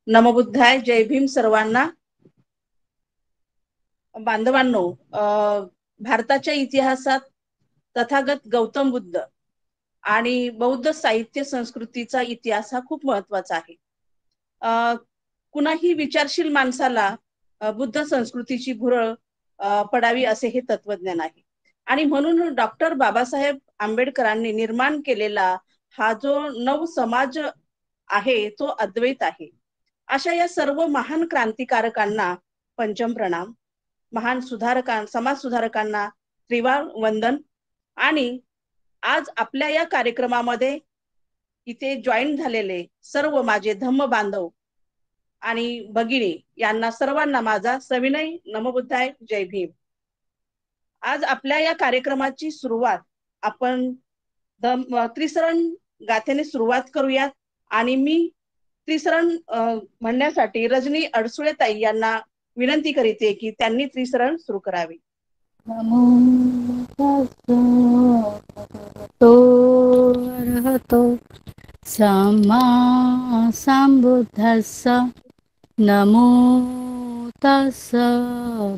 नमोबुद्धाय. जय भीम सर्वांना. बांधवांनो, भारताच्या इतिहासात तथागत गौतम बुद्ध आणि बौद्ध साहित्य संस्कृतीचा इतिहास हा खूप महत्वाचा आहे. अ, कुणाही विचारशील माणसाला बुद्ध संस्कृतीची भुरळ पडावी असे हे तत्वज्ञान आहे. आणि म्हणून डॉक्टर बाबासाहेब आंबेडकरांनी निर्माण केलेला हा जो नव समाज आहे तो अद्वैत आहे. अशा या सर्व महान क्रांतिकारकांना पंचम प्रणाम. महान समाज सुधारकांना त्रिवार वंदन. आणि आज आपल्या या कार्यक्रमामध्ये इथे जॉईन झालेले सर्व माझे धम्म बांधव आणि भगिनी यांना सर्वांना माझा सविनय नमोबुद्धाय. जय भीम. आज आपल्या या कार्यक्रमाची सुरुवात आपण त्रिसरण गाथेने सुरुवात करूयात. आणि मी त्रिसरण म्हणण्यासाठी रजनी अडसुळे ताई यांना विनंती करीते की त्यांनी त्रिसरण सुरू करावे. नमो तस्स भगवतो अरहतो सम्मा संबुद्धस्स. नमो तस्स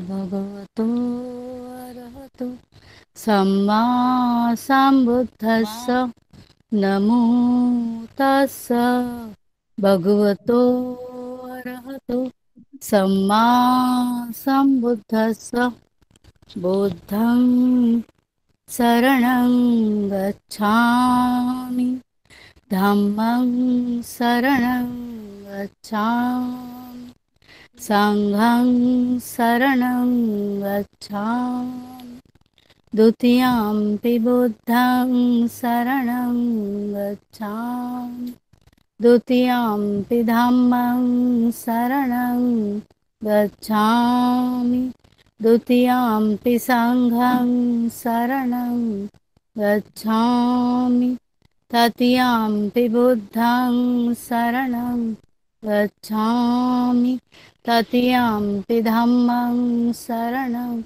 भगवतो अरहतो सम्मा संबुद्धस्स. नमो तस्स भगवतो अरहतो सम्मा संबुद्धस्स. बुद्धं शरणं गच्छामि, धम्मं शरणं गच्छामि, संघं शरणं गच्छामि, द्वितीयंपि बुद्धं शरणं गच्छामि, द्वितीयंपि धम्मं शरणं गच्छामि, द्वितीयंपि संघं शरणं गच्छामि, तृतीयंपि बुद्धं शरणं गच्छामि, तृतीयंपि धम्मं शरणं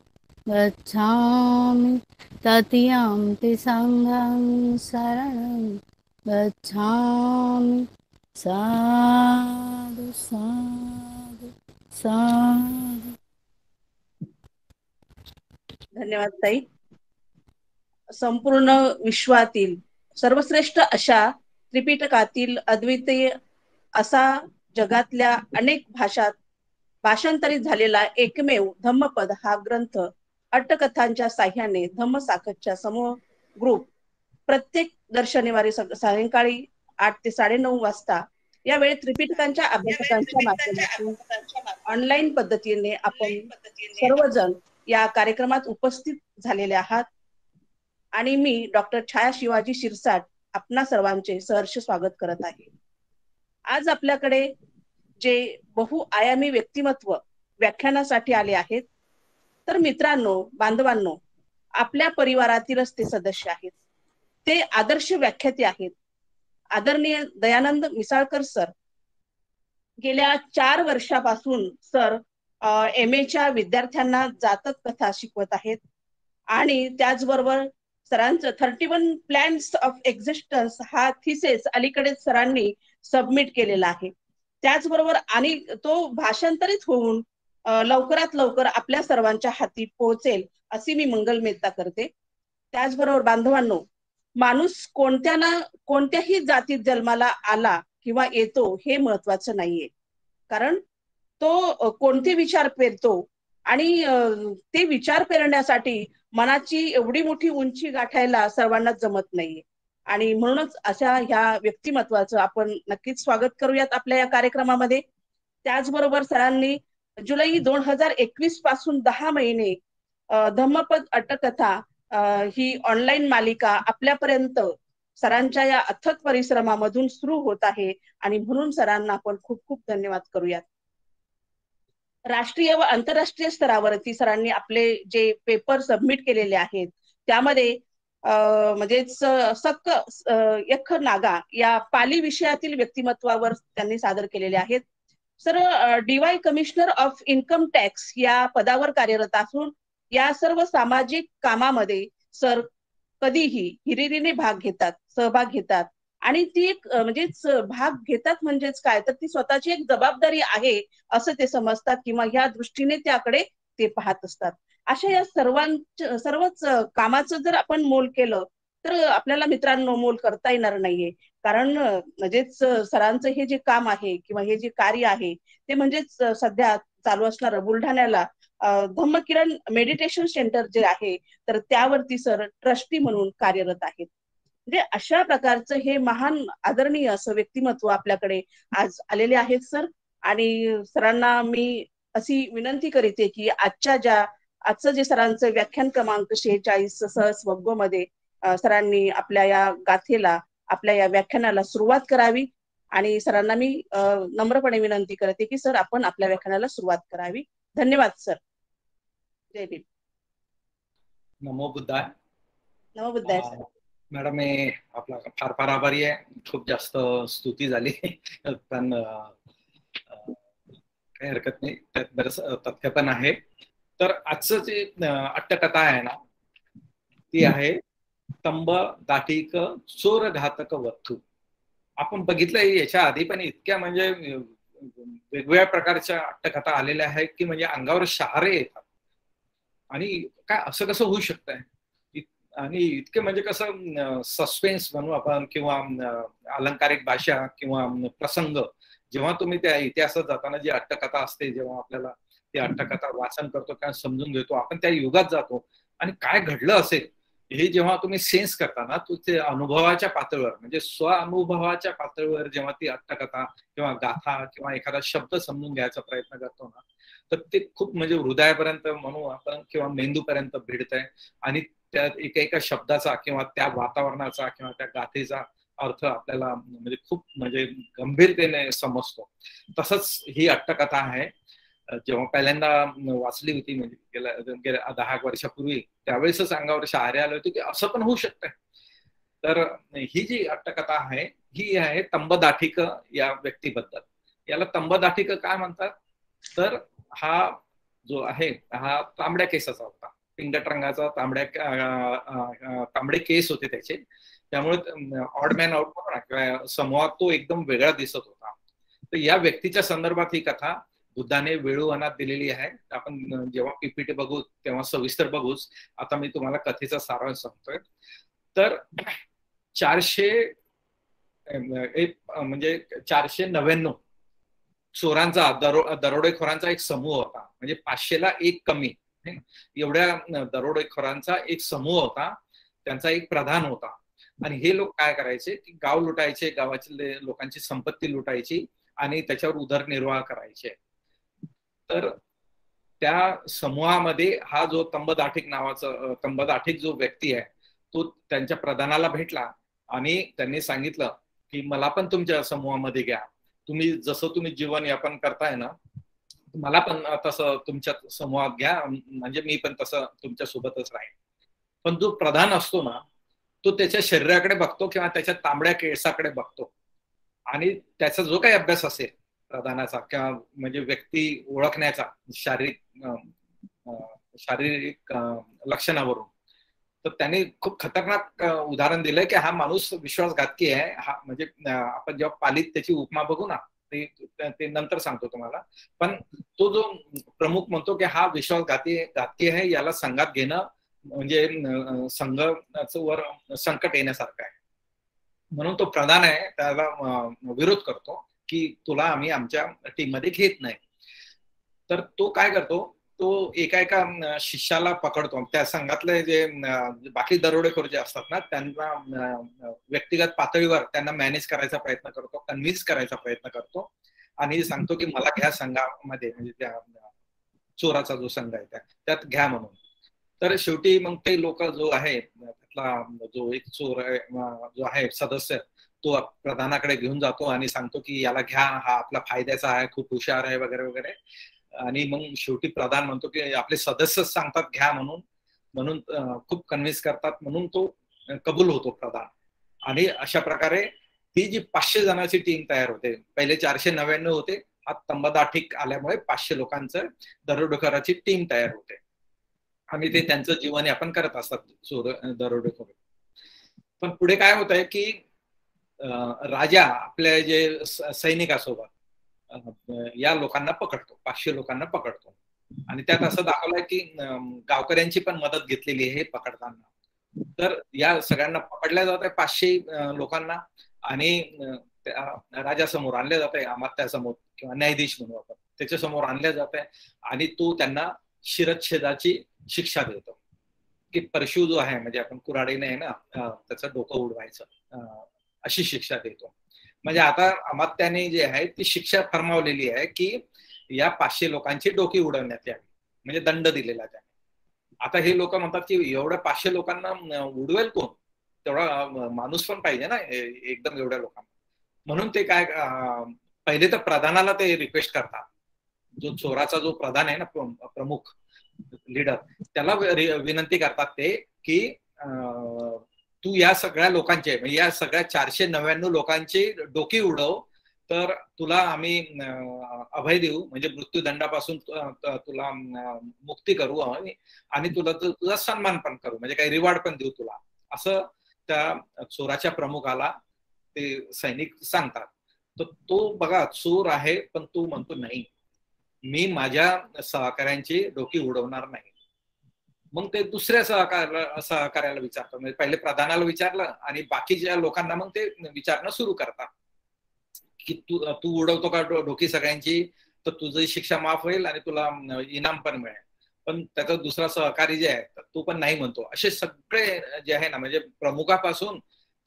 गच्छामि, तृतीयंपि संघं शरणं गच्छामि. साधु साधु साधु. धन्यवाद ताई. संपूर्ण विश्वातील सर्वश्रेष्ठ अशा त्रिपिटकातील अद्वितीय असा जगातल्या अनेक भाषात भाषांतरित झालेला एकमेव धम्मपद हा ग्रंथ अट्टकथांच्या साह्याने धम्मसाखतच्या समूह ग्रुप प्रत्येक दर शनिवारी सायंकाळी 8 ते 9:30 वाजता या वेळेत त्रिपिटकांच्या अभ्यासकांच्या माध्यमातून ऑनलाईन पद्धतीने आपण सर्वजण या कार्यक्रमात उपस्थित झालेले आहात. आणि मी डॉक्टर छाया शिवाजी शिरसाट आपणा सर्वांचे सहर्ष स्वागत करत आहे. आज आपल्याकडे जे बहुआयामी व्यक्तिमत्व व्याख्यानासाठी आले आहेत. तर मित्रांनो, बांधवांनो, आपल्या परिवारातीलच ते सदस्य आहेत. ते आदर्श व्याख्याते आहेत. आदरणीय दयानंद मिसाळकर सर गेल्या 4 वर्षापासून सर MA च्या विद्यार्थ्यांना जातक कथा शिकवत आहेत. आणि त्याचबरोबर सरांचं 31 प्लॅन्स ऑफ एक्झिस्टन्स हा थिसेस अलीकडेच सरांनी सबमिट केलेला आहे. त्याचबरोबर आणि तो भाषांतरित होऊन लवकरात लवकर आपल्या सर्वांच्या हाती पोहोचेल अशी मी मंगलमेत्ता करते. त्याचबरोबर बांधवांनो, माणूस कोणत्याही जातीत जन्माला आला किंवा येतो हे महत्वाचं नाहीये. कारण तो कोणते विचार पेरतो आणि ते विचार पेरण्यासाठी मनाची एवढी मोठी उंची गाठायला सर्वांना जमत नाहीये. आणि म्हणूनच अशा ह्या व्यक्तिमत्वाचं आपण नक्कीच स्वागत करूयात आपल्या या कार्यक्रमामध्ये. त्याचबरोबर सरांनी जुलै 2021 पासून 10 महिने धम्मपद अट्टकथा ही ऑनलाईन मालिका आपल्यापर्यंत सरांच्या या अथक परिश्रमामधून सुरू होत आहे. आणि म्हणून सरांना आपण खूप खूप धन्यवाद करूयात. राष्ट्रीय व आंतरराष्ट्रीय स्तरावरती सरांनी आपले जे पेपर सबमिट केलेले आहेत त्यामध्ये म्हणजे सक्क यख नागा या पाली विषयातील व्यक्तिमत्वावर त्यांनी सादर केलेले आहेत. Sir DY commissioner of income tax या पदावर कार्यरत असून या सर्व सामाजिक कामामध्ये सर कधीही हिरिरीने सहभाग घेतात. आणि ती एक म्हणजेच भाग घेतात म्हणजेच काय तर ती स्वतःची एक जबाबदारी आहे असं ते समजतात किंवा ह्या दृष्टीने त्याकडे ते पाहत असतात. अशा या सर्वच कामाचं जर आपण मोल केलं तर आपल्याला मित्रांनो मोल करता येणार नाहीये. कारण म्हणजेच सरांचं हे जे काम आहे किंवा हे जे कार्य आहे ते म्हणजेच सध्या चालू असणारं बुलढाण्याला धम्मकिरण मेडिटेशन सेंटर जे आहे तर त्यावरती सर ट्रस्टी म्हणून कार्यरत आहेत. म्हणजे अशा प्रकारचं हे महान आदरणीय असं व्यक्तिमत्व आपल्याकडे आज आलेले आहेत सर. आणि सरांना मी अशी विनंती करीते की आजचं जे सरांचं व्याख्यान क्रमांक 46 सहस्वग्गो मध्ये सरांनी आपल्या या गाथेला आपल्या या व्याख्यानाला सुरुवात करावी. आणि सरांना मी नम्रपणे विनंती करते की सर आपण आपल्या व्याख्यानाला सुरुवात करावी. धन्यवाद सर. जय भीम. नमो बुद्धाय. नमो बुद्धाय सर. मॅडम मी आपला फार फार आभारी आहे. खूप जास्त स्तुती झाली पण काही हरकत नाही, त्यात बरंच तथ्य पण आहे. तर आजचं जे अट्टकथा आहे ना ती आहे तंब दाटिक चोर घातक वत्थू. आपण बघितलंय याच्या आधी पण इतक्या म्हणजे वेगवेगळ्या प्रकारच्या अट्टकथा आलेल्या आहेत की म्हणजे अंगावर शहारे येतात. आणि काय असं कसं होऊ शकतंय आणि इतके म्हणजे कसं सस्पेन्स म्हणू आपण किंवा अलंकारिक भाषा किंवा प्रसंग जेव्हा तुम्ही त्या इतिहासात जाताना जी अट्टकथा असते जेव्हा आपल्याला ती अट्टकथा वाचन करतो किंवा समजून घेतो आपण त्या युगात जातो आणि काय घडलं असेल हे जेव्हा तुम्ही सेन्स करता ना तो ते अनुभवाच्या पातळीवर म्हणजे स्वअनुभवाच्या पातळीवर जेव्हा ती अट्टकथा किंवा गाथा किंवा एखादा शब्द समजून घ्यायचा प्रयत्न करतो ना तर ते खूप म्हणजे हृदयापर्यंत म्हणू आपण किंवा मेंदूपर्यंत भिडतंय आणि त्या एका शब्दाचा किंवा त्या वातावरणाचा किंवा त्या गाथेचा अर्थ आपल्याला म्हणजे खूप म्हणजे गंभीरतेने समजतो. तसंच ही अट्टकथा आहे. जेव्हा पहिल्यांदा वाचली होती म्हणजे गेल्या 10 वर्षापूर्वी त्यावेळेसच अंगावर शहारे आले होते की असं पण होऊ शकतंय. तर ही जी अट्टकथा आहे ही आहे तंबदाठिक या व्यक्तीबद्दल. याला तंबदाठिक काय म्हणतात तर हा जो आहे हा तांबड्या केसाचा होता. पिंगट रंगाचा तांबडे केस होते त्याचे. त्यामुळे ऑड मॅन आउट किंवा समूहात तो एकदम वेगळा दिसत होता. तर या व्यक्तीच्या संदर्भात ही कथा बुद्धाने वेळूवनात दिलेली आहे. आपण जेव्हा पीपीटी बघू तेव्हा सविस्तर बघूच. आता मी तुम्हाला कथेचा सारांश सांगतोय. तर 499 चोरांचा दरोडेखोरांचा एक समूह होता. म्हणजे 500ला एक कमी एवढ्या दरोडेखोरांचा एक समूह होता. त्यांचा एक प्रधान होता. आणि हे लोक काय करायचे की गाव लुटायचे, गावातील लोकांची संपत्ती लुटायची आणि त्याच्यावर उदरनिर्वाह करायचे. तर त्या समूहामध्ये हा जो तंबदाठिक जो व्यक्ती आहे तो त्यांच्या प्रधानाला भेटला आणि त्यांनी सांगितलं की मला पण तुमच्या समूहामध्ये घ्या. तुम्ही जीवन यापन करताय ना मला पण तसं तुमच्या समूहात घ्या म्हणजे मी पण तसं तुमच्या सोबतच राहीन. पण जो प्रधान असतो ना तो त्याच्या शरीराकडे बघतो किंवा त्याच्या तांबड्या केसाकडे बघतो आणि त्याचा जो काही अभ्यास असेल प्रधानाचा किंवा म्हणजे व्यक्ती ओळखण्याचा शारीरिक लक्षणावरून तर त्यांनी खूप खतरनाक उदाहरण दिलंय की हा माणूस विश्वासघातकी आहे. हा म्हणजे आपण जेव्हा पालीत त्याची उपमा बघू ना ते नंतर सांगतो तुम्हाला. पण तो जो प्रमुख म्हणतो की हा विश्वासघाती आहे, याला संघात घेणं म्हणजे संघाचं वर संकट येण्यासारखं आहे. म्हणून तो प्रधान आहे त्याला विरोध करतो की तुला आम्ही आमच्या टीम मध्ये घेत नाही. तर तो काय करतो तो एका शिष्याला पकडतो. त्या संघातले जे बाकी दरोडेखोर जे असतात ना त्यांना व्यक्तिगत पातळीवर त्यांना मॅनेज करायचा प्रयत्न करतो, कन्व्हिन्स करायचा प्रयत्न करतो आणि सांगतो की मला घ्या संघामध्ये म्हणजे त्या चोराचा जो संघ आहे त्यात घ्या म्हणून. तर शेवटी मग ते लोक जो आहे त्यातला जो एक चोर जो आहे सदस्य तो प्रधानाकडे घेऊन जातो आणि सांगतो की याला घ्या, हा आपला फायद्याचा आहे, खूप हुशार आहे वगैरे वगैरे. आणि मग शेवटी प्रधान म्हणतो की आपले सदस्य सांगतात घ्या म्हणून खूप कन्व्हिन्स करतात म्हणून तो कबूल होतो प्रधान. आणि अशा प्रकारे ती जी 500 जणांची टीम तयार होते. पहिले 499 होते. हा तंबदाठिक आल्यामुळे 500 लोकांचं दरोडेखोराची टीम तयार होते आणि ते त्यांचं जीवनयापन करत असतात दरोडेखोर. पण पुढे काय होत आहे की राजा आपल्या जे सैनिकासोबत या लोकांना पकडतो, 500 लोकांना पकडतो. आणि त्यात असं दाखवलंय की गावकऱ्यांची पण मदत घेतलेली आहे पकडताना. तर या सगळ्यांना पकडल्या जात आहे 500 लोकांना, आणि राजासमोर आणल्या जात आहे, अमात्यासमोर किंवा न्यायाधीश म्हणू आपण, त्याच्यासमोर आणल्या जात आहे. आणि तो त्यांना शिरच्छेदाची शिक्षा देतो, की परशु जो आहे, म्हणजे आपण कुऱ्हाडीने आहे ना त्याचं डोकं उडवायचं, अशी शिक्षा देतो. म्हणजे आता अमात्याने जे आहे ती शिक्षा फरमावलेली आहे की या 500 लोकांची डोकी उडवण्यात यावी, म्हणजे दंड दिलेला त्याने. आता हे लोक म्हणतात की एवढ्या 500 लोकांना उडवेल कोण, तेवढा माणूस पण पाहिजे ना एकदम एवढ्या लोकांना. म्हणून ते काय, पहिले तर प्रधानाला ते रिक्वेस्ट करतात, जो चोराचा जो प्रधान आहे ना, प्रमुख लीडर, त्याला विनंती करतात ते की तू या सगळ्या लोकांचे, म्हणजे या सगळ्या 499 लोकांची डोकी उडव, तर तुला आम्ही अभय देऊ, म्हणजे मृत्यूदंडापासून तुला मुक्ती करू आणि तुला तुझा सन्मान पण करू, म्हणजे काही रिवॉर्ड पण देऊ तुला, असं त्या चोराच्या प्रमुखाला ते सैनिक सांगतात. तर तो बघा चोर आहे, पण तो म्हणतो नाही, मी माझ्या सहकाऱ्यांची डोकी उडवणार नाही. मग ते दुसऱ्या सहकार्याला विचारतो, म्हणजे पहिले प्रधानाला विचारलं आणि बाकीच्या लोकांना मग ते विचारणं सुरू करतात की तू उडवतो का डोकी सगळ्यांची, तर तुझी शिक्षा माफ होईल आणि तुला इनाम पण मिळेल. पण त्याचा दुसरा सहकारी जे आहे तो पण नाही म्हणतो. असे सगळे जे आहे ना, म्हणजे प्रमुखापासून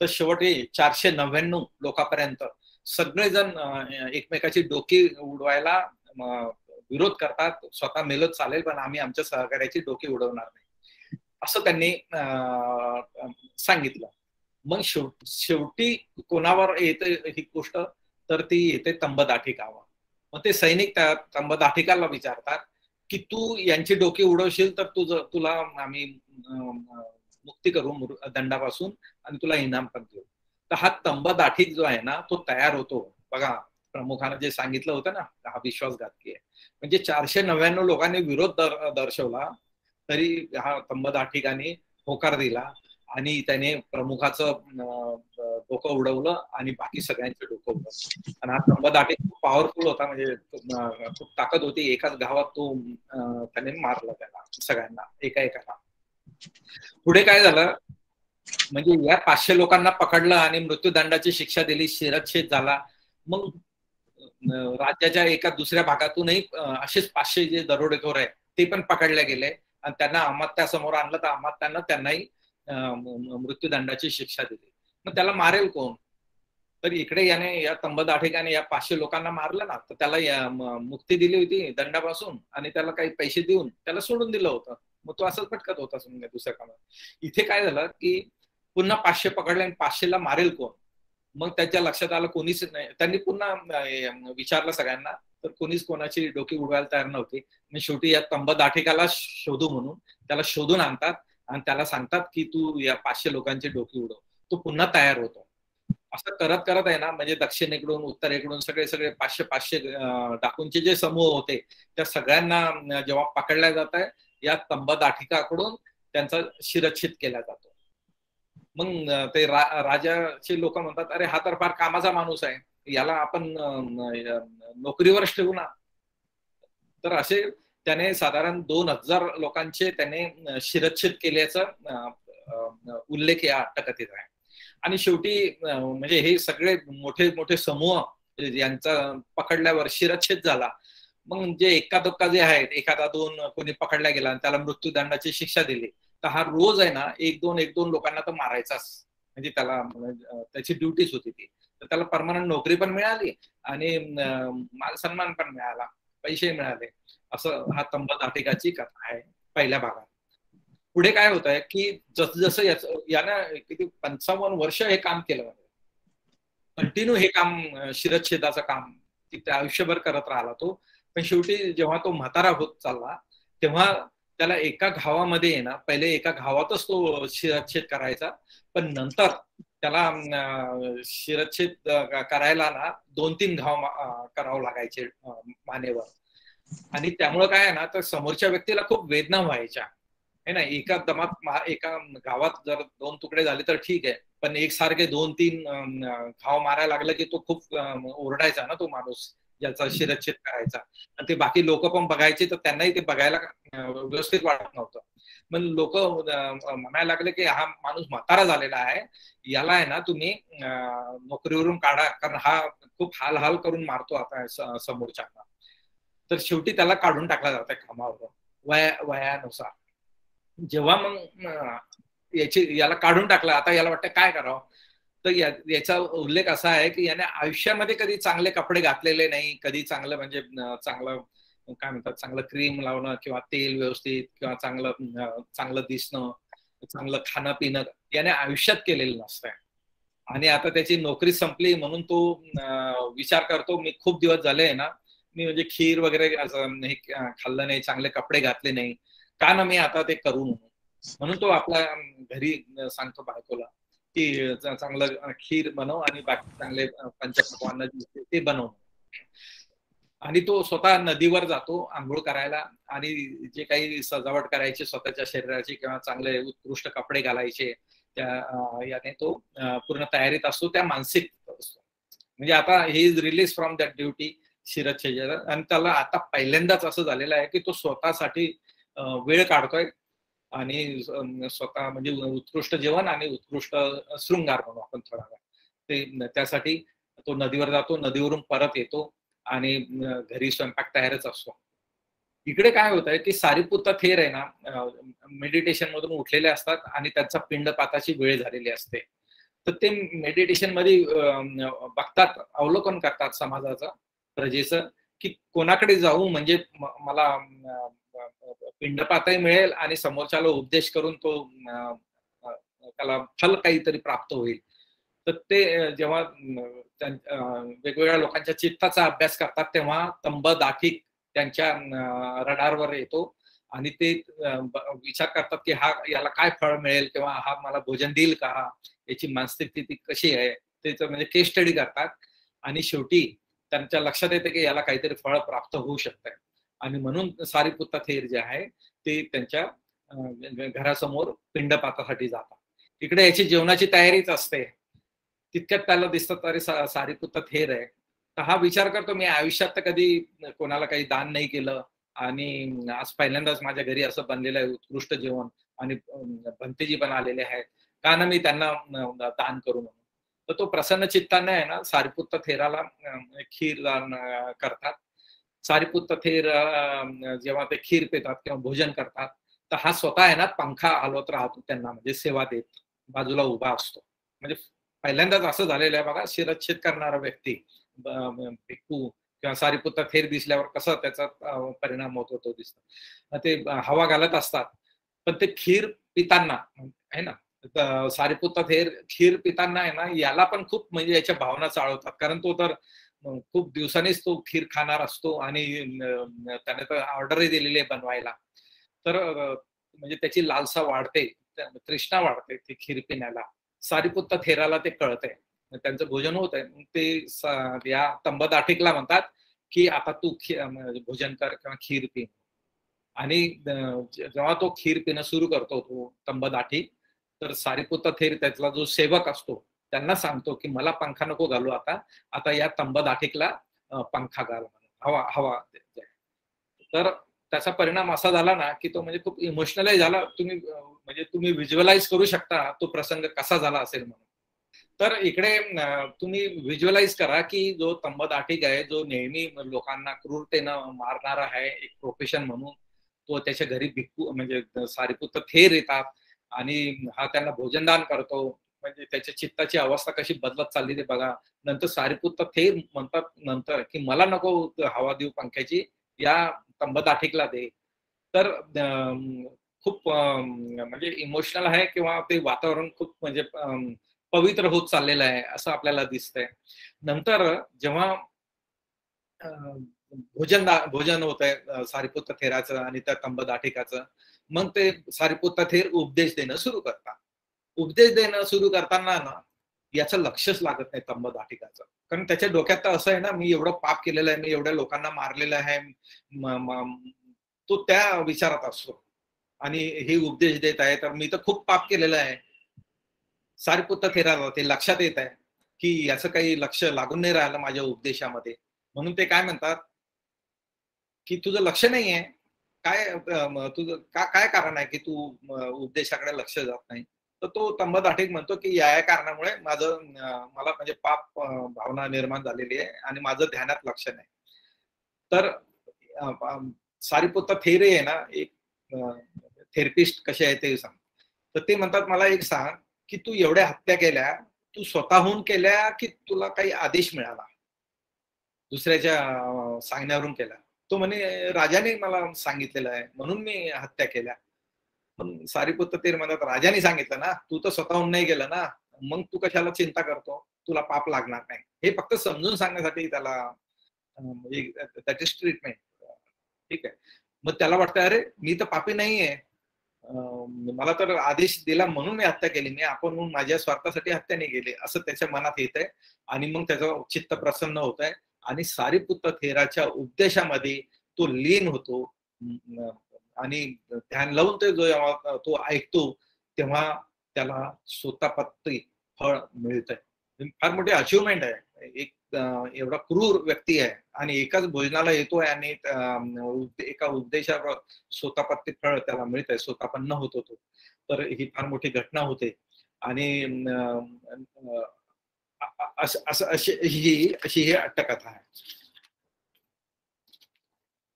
तर शेवटी 499 लोकांपर्यंत सगळेजण एकमेकाची डोकी उडवायला विरोध करतात. स्वतः मेलं चालेल, पण आम्ही आमच्या सहकार्याची डोकी उडवणार नाही, असं त्यांनी सांगितलं. मग शेवटी कोणावर येते ही गोष्ट, तर ती येते तंबदाठिकावर. मग ते सैनिक त्या तंबदाठिकाला विचारतात की तू यांची डोकी उडवशील तर तुला आम्ही मुक्ती करू दंडापासून आणि तुला इनाम पण देऊ. तर हा तंबदाठिक जो आहे ना, तो तयार होतो. बघा, प्रमुखानं जे सांगितलं होतं ना, हा विश्वासघातकी आहे. म्हणजे 499 लोकांनी विरोध दर्शवला, तरी हा तंबदाठिकाने होकार दिला आणि त्याने प्रमुखाचं डोकं उडवलं आणि बाकी सगळ्यांचे डोकं उडवलं. आणि हा तंबदाठिक खूप पॉवरफुल होता, म्हणजे खूप ताकद होती. एकाच गावात तो त्याने मारला त्याला, सगळ्यांना एकाएकाला. पुढे काय झालं, म्हणजे या 500 लोकांना पकडलं आणि मृत्यूदंडाची शिक्षा दिली, शिरच्छेद झाला. मग राज्याच्या एका दुसऱ्या भागातूनही असेच 500 जे दरोडेखोर आहे ते पण पकडले गेले आणि त्यांना अमात्यासमोर आणलं, तर अमात्यानं त्यांनाही मृत्यूदंडाची शिक्षा दिली. मग त्याला मारेल कोण, तर इकडे याने या तंबदाठिकाने या 500 लोकांना मारलं ना, तर त्याला मुक्ती दिली होती दंडापासून आणि त्याला काही पैसे देऊन त्याला सोडून दिलं होतं. मग तो असंच भटकत होता समजा दुसऱ्या कामात. इथे काय झालं की पुन्हा 500 पकडले आणि 500ला मारेल कोण. मग त्याच्या लक्षात आलं कोणीच नाही. त्यांनी पुन्हा विचारलं सगळ्यांना, तर कोणीच कोणाची डोकी उडवायला तयार नव्हती. मग शेवटी या तंबदाठिकाला शोधू म्हणून त्याला शोधून आणतात आणि त्याला सांगतात की तू या 500 लोकांची डोकी उडव. तो पुन्हा तयार होतो. असं करत करत आहे ना, म्हणजे दक्षिणेकडून उत्तरेकडून सगळे 500 डाकूंचे जे समूह होते त्या सगळ्यांना जेव्हा पकडल्या जात आहे, या तंबदाठिकाकडून त्यांचा शिरच्छेद केला जातो. मग ते राजाचे लोक म्हणतात, अरे हा तर फार कामाचा माणूस आहे, याला आपण नोकरीवरच ठेवू ना. तर असे त्याने साधारण 2000 लोकांचे त्याने शिरच्छेद केल्याचा उल्लेख या अट्टकथेत आहे. आणि शेवटी म्हणजे हे सगळे मोठे मोठे समूह यांचा पकडल्यावर शिरच्छेद झाला. मग जे एका दुक्का जे आहेत, एखादा दोन कोणी पकडला गेला आणि त्याला मृत्यूदंडाची शिक्षा दिली, तर हा रोज आहे ना एक दोन लोकांना तर मारायचाच. म्हणजे त्याला त्याची ड्युटीच होती ती. तर त्याला परमनंट नोकरी पण मिळाली आणि मान सन्मान पण मिळाला, पैसे मिळाले. असं हा तंबदाठिकाची कथा आहे पहिल्या भागात. पुढे काय होत आहे की जसं यानं किती 55 वर्ष हे काम केलं, कंटिन्यू हे काम, शिरच्छेदाचं काम त्या आयुष्यभर करत राहिला तो. पण शेवटी जेव्हा तो म्हातारा होत चालला, तेव्हा त्याला एका गावामध्ये ना, पहिले एका गावातच तो शिरच्छेद करायचा, पण नंतर त्याला शिरच्छेद करायला ना 2-3 गाव करावं लागायचे मानेवर. आणि त्यामुळे काय आहे ना, तर समोरच्या व्यक्तीला खूप वेदना व्हायच्या है ना. एका दमात एका घावात जर 2 तुकडे झाले तर ठीक आहे, पण एकसारखे 2-3 घाव मारायला लागलं की तो खूप ओरडायचा ना तो माणूस ज्याचा शिरच्छेद करायचा. आणि ते बाकी लोक पण बघायचे तर त्यांनाही ते बघायला व्यवस्थित वाटत नव्हतं. मग लोक म्हणायला लागले की हा माणूस म्हातारा झालेला आहे, याला आहे ना तुम्ही नोकरीवरून काढा, कारण हा खूप हाल करून मारतो आता समोरच्यांना. तर शेवटी त्याला काढून टाकला जातं कामावर वयानुसार. जेव्हा मग याला काढून टाकलं, आता याला वाटतं काय करावं. तर याचा उल्लेख असा आहे की याने आयुष्यामध्ये कधी चांगले कपडे घातलेले नाही, कधी चांगलं म्हणजे चांगलं काय म्हणतात चांगलं क्रीम लावणं किंवा तेल व्यवस्थित किंवा चांगलं दिसणं, चांगलं खाणं पिणं याने आयुष्यात केलेलं नसतंय. आणि आता त्याची नोकरी संपली म्हणून तो विचार करतो मी खूप दिवस झाले आहे ना, मी म्हणजे खीर वगैरे खाल्लं नाही, चांगले कपडे घातले नाही, का ना मी आता ते करू म्हणून तो आपल्या घरी सांगतो बायकोला की चांगलं खीर बनव आणि बाकी चांगले पंचपक्वान्न ते बनव. आणि तो स्वतः नदीवर जातो आंघोळ करायला आणि जे काही सजावट करायची स्वतःच्या शरीराची किंवा चांगले उत्कृष्ट कपडे घालायचे त्या याने तो पूर्ण तयारीत असतो, त्या मानसिक असतो. म्हणजे आता he is release from that duty शिरच्छेद. आणि त्याला आता पहिल्यांदाच असं झालेलं आहे की तो स्वतःसाठी वेळ काढतोय आणि स्वतः म्हणजे उत्कृष्ट जेवण आणि उत्कृष्ट शृंगार म्हणू आपण थोडा वेळ ते त्यासाठी तो नदीवर जातो, नदीवरून परत येतो आणि घरी स्वयंपाक तयारच असतो. इकडे काय होत आहे की सारीपुत्त थेर आहे ना मेडिटेशन मधून उठलेले असतात आणि त्यांचा पिंडपाताची वेळ झालेली असते. तर ते मेडिटेशन मध्ये बघतात, अवलोकन करतात समाजाचं, प्रजेचं, की कोणाकडे जाऊ म्हणजे मला पिंडपातही मिळेल आणि समोरच्याला उपदेश करून तो त्याला फल काहीतरी प्राप्त होईल. तर ते जेव्हा वेगवेगळ्या लोकांच्या चित्ताचा अभ्यास करतात तेव्हा तंब दाठिक त्यांच्या रडारवर येतो आणि ते विचार करतात की याला काय फळ मिळेल किंवा हा मला भोजन देईल का, याची मानसिक स्थिती कशी आहे त्याचं म्हणजे केस स्टडी करतात. आणि शेवटी त्यांच्या लक्षात येते की याला काहीतरी फळ प्राप्त होऊ शकतंय. आणि म्हणून सारीपुत्त थेर जे आहे ते त्यांच्या घरासमोर पिंडपातासाठी जातात. इकडे याची जेवणाची तयारीच असते, तितक्यात त्याला दिसतं तरी सारीपुत्त थेर आहे. तर हा विचार करतो मी आयुष्यात तर कधी कोणाला काही दान नाही केलं आणि आज पहिल्यांदाच माझ्या घरी असं बनलेलं आहे उत्कृष्ट जेवण आणि भंतेजी पण आलेले आहेत, का ना मी त्यांना दान करू म्हणून. तर तो प्रसन्न चित्ताने आहे ना सारीपुत्त थेराला खीर दान करतात. सारीपुत्त थेर जेव्हा ते खीर पितात किंवा भोजन करतात तर हा स्वतः आहे ना पंखा हलवत राहतो त्यांना, म्हणजे सेवा देत बाजूला उभा असतो. म्हणजे पहिल्यांदाच असं झालेलं आहे बघा, शिरच्छेद करणारा व्यक्ती भिक्खू किंवा सारीपुत्त थेर दिसल्यावर कसा त्याचा परिणाम होतो तो दिसतो. ते हवा घालत असतात पण ते खीर पिताना आहे ना, सारीपुत्त थेर खीर पिताना आहे ना याला पण खूप म्हणजे याच्या भावना चाळवतात, कारण तो तर खूप दिवसांनीच तो खीर खाणार असतो आणि त्याने तर ऑर्डरही दिलेली आहे बनवायला. तर म्हणजे त्याची लालसा वाढते, तृष्णा वाढते ती खीर पिण्याला. सारीपुत्त थेराला ते कळतंय, त्यांचं भोजन होत आहे. ते या तंब दाठिकला म्हणतात की आता तू भोजन कर किंवा खीर पी. आणि जेव्हा तो खीर पिणं सुरू करतो तो तंब दाठिक, तर सारीपुत्त थेर त्यातला जो सेवक असतो त्यांना सांगतो की मला पंखा नको घालू आता या तंब दाठिकला पंखा घाल, हवा हवा. तर त्याचा परिणाम असा झाला ना की तो म्हणजे खूप इमोशनल झाला. तुम्ही व्हिज्युअलाइज करू शकता तो प्रसंग कसा झाला असेल म्हणून. तर इकडे तुम्ही व्हिज्युअलाइज करा की जो तंब दाठिक आहे, जो नेहमी लोकांना क्रूरतेनं मारणारा आहे एक प्रोफेशन म्हणून, तो त्याच्या घरी भिक्खू म्हणजे सारीपुत्त थेर येतात आणि हा त्यांना भोजनदान करतो. म्हणजे त्याच्या चित्ताची अवस्था कशी बदलत चालली ते बघा. नंतर सारीपुत्त थेर म्हणतात नंतर की मला नको हवा देऊ पंख्याची, या तंब दाठिकला दे. तर खूप म्हणजे इमोशनल आहे किंवा ते वातावरण खूप म्हणजे पवित्र होत चाललेलं आहे असं आपल्याला दिसतंय. नंतर जेव्हा भोजन होत आहे सारीपुत्त थेराचं आणि त्या तंब दाठिकाचं, मग ते सारीपुत्त थेर उपदेश देणं सुरू करतात. उपदेश देणं सुरू करताना ना याचं लक्षच लागत नाही तंब दाठिकाचं, कारण त्याच्या डोक्यात तर असं आहे ना मी एवढं पाप केलेलं आहे, मी एवढ्या लोकांना मारलेलं आहे, तो त्या विचारात असतो. आणि हे उपदेश देत आहे, तर मी तर खूप पाप केलेलं आहे. सारिपुत्त थेराला ते लक्षात येत आहे की याचं काही लक्ष लागून नाही राहिलं माझ्या उपदेशामध्ये. म्हणून ते काय म्हणतात की तुझं लक्ष नाहीये काय, तुझं काय कारण आहे की तू उपदेशाकडे लक्ष जात नाही. तर तो तंबदाठीक म्हणतो की या कारणामुळे माझं मला म्हणजे पाप भावना निर्माण झालेली आहे आणि माझं ध्यानात लक्ष नाही. तर सारिपुत्त थेरे आहे ना, एक थेरपिस्ट कसे आहे ते सांग. तर ते म्हणतात मला एक सांग की तू एवढ्या हत्या केल्या, तू स्वतःहून केल्या की तुला काही आदेश मिळाला, दुसऱ्याच्या सांगण्यावरून केला. तो म्हणे राजाने मला सांगितलेलं आहे म्हणून मी हत्या केल्या. पण सारिपुत्त थेर म्हणतात राजाने सांगितलं ना, तू तर स्वतःहून नाही गेलं ना, मग तू कशाला चिंता करतो, तुला पाप लागणार नाही. हे फक्त समजून सांगण्यासाठी त्याला दॅट इज ट्रीटमेंट. ठीक आहे. मग त्याला वाटतं अरे मी तर पापी नाहीये, मला तर आदेश दिला म्हणून मी हत्या केली, मी आपण माझ्या स्वार्थासाठी हत्या नाही केली असं त्याच्या मनात येत आहे. आणि मग त्याचं चित्त प्रसन्न होत आहे आणि सारिपुत्त थेराच्या उपदेशामध्ये तो लीन होतो. आणि ध्यान लावून ते जेव्हा तो ऐकतो तेव्हा त्याला सोतापत्ती फळ मिळतंय. फार मोठी अचिव्हमेंट आहे. एक एवढा क्रूर व्यक्ती आहे आणि एकाच भोजनाला येतोय आणि एका उपदेशावर सोतापत्ती फळ त्याला मिळतंय, सोतापन्न होतो तो. तर ही फार मोठी घटना होते. आणि अशी ही अट्टकथा आहे.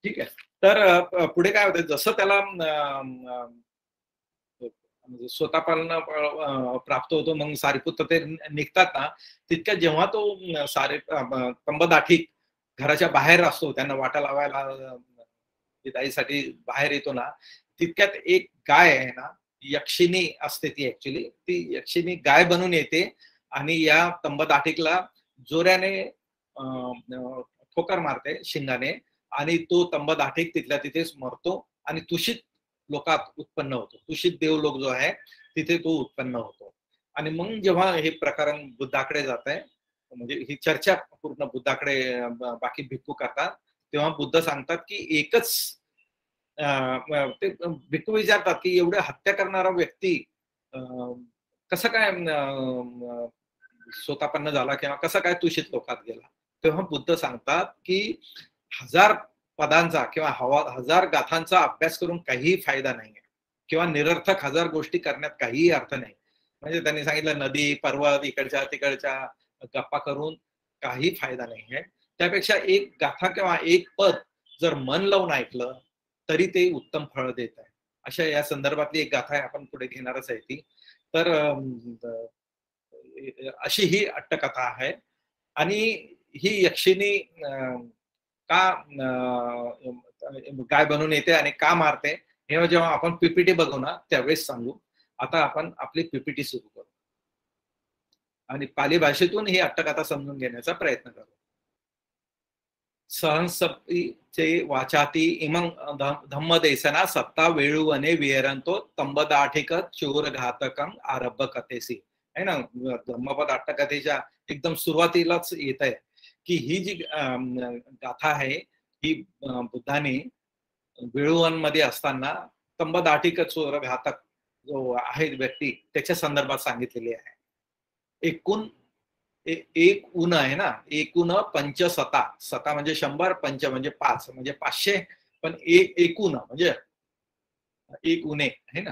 ठीक आहे. तर पुढे काय होतं, जसं त्याला म्हणजे स्वतःपालन प्राप्त होतो, मग सारिपुत्त ते निघतात ना, तितक्या जेव्हा तो तंबदाठीक घराच्या बाहेर असतो, त्यांना वाटा लावायला विदाईसाठी बाहेर येतो ना, तितक्यात एक गाय आहे ना, यक्षिणी असते ती, ऍक्च्युली ती यक्षिणी गाय बनून येते आणि या तंबदाठीकला जोऱ्याने ठोकर मारते शिंगाने आणि तो तंबदाठीक तिथल्या तिथेच मरतो आणि दूषित लोकात उत्पन्न होतो. दूषित देवलोक जो आहे तिथे तो उत्पन्न होतो. आणि मग जेव्हा हे प्रकरण बुद्धाकडे जात आहे, म्हणजे ही चर्चा पूर्ण बुद्धाकडे बाकी भिक्खू करतात, तेव्हा बुद्ध सांगतात की एकच ते भिक्खू विचारतात की एवढे हत्या करणारा व्यक्ती कसं काय स्वतःपन्न झाला किंवा कसं काय दूषित लोकात गेला. तेव्हा बुद्ध सांगतात की 1000 पदांचा किंवा 1000 गाथांचा अभ्यास करून काहीही फायदा नाहीये किंवा निरर्थक 1000 गोष्टी करण्यात काहीही अर्थ नाही. म्हणजे त्यांनी सांगितलं नदी पर्वत इकडच्या तिकडच्या गप्पा करून काही फायदा नाहीये. त्यापेक्षा एक गाथा किंवा एक पद जर मन लावून ऐकलं तरी ते उत्तम फळ देत आहे. अशा या संदर्भातली एक गाथा आपण पुढे घेणारच आहे ती. तर अशी ही अट्टकथा आहे. आणि ही यक्षिणी का गाय बनून येते आणि का मारते हे जेव्हा आपण पीपीटी बघू ना त्यावेळेस सांगू. आता आपण आपली पीपीटी सुरू करू आणि पाली भाषेतून ही अट्टकथा समजून घेण्याचा प्रयत्न करू. सहंसप्तीचे वाचाती इमं धम्मदेसना सत्ता वेळुवने विहरंतो तंबदाठिक चोर घातकं आरंभ कथेसी आहे ना. धम्मपद अट्टकथेच्या एकदम सुरुवातीलाच येत आहे की ही जी गाथा आहे ही बुद्धाने वेळुवन मध्ये असताना तंबदाठिक चोर घातक जो आहे व्यक्ती त्याच्या संदर्भात सांगितलेली आहे. एकूण एक ऊन आहे ना, एकूण पंचसता, सता म्हणजे 100, पंच म्हणजे 5 म्हणजे 500, पण एकूण म्हणजे एक उणे आहे ना,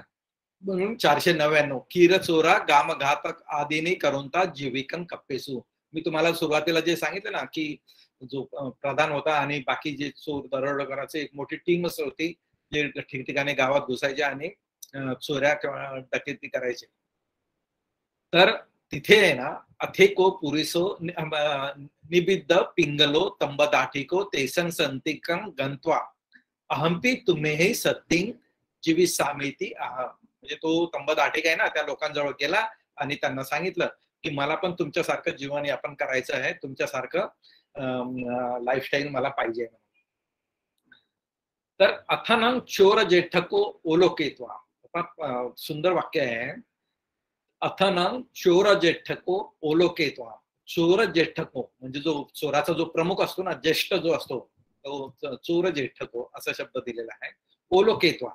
म्हणून 499 कीर चोरा गाम घातक आदीने करूनता जीविकन कप्पेसू. मी तुम्हाला सुरुवातीला जे सांगितलं ना की जो प्रधान होता आणि बाकी जे चोर दरोडेखोरांची एक मोठी टीमच होती जे ठिकठिकाणी गावात घुसायचे आणि चोऱ्या किंवा डकेती करायचे. तर तिथे आहे ना अथेको पुरिसो निबिद्ध पिंगलो तंबदाठिको तेसन संतिकं गंत्वा अहंपी तुम्हेही सत्तिंग जीवी सामेती म्हणजे तो तंबदाठिक आहे ना त्या लोकांजवळ गेला आणि त्यांना सांगितलं की मला पण तुमच्यासारखं जीवन यापन करायचं आहे, तुमच्यासारखं लाईफस्टाईल मला पाहिजे. तर अथनं चोर जेठको ओलोकेत्वा, सुंदर वाक्य आहे. अथनं चोर जेठको ओलोकेत्वा, चोर जेठको म्हणजे जो चोराचा जो प्रमुख असतो ना, ज्येष्ठ जो असतो तो चोर जेठको असा शब्द दिलेला आहे. ओलोकेत्वा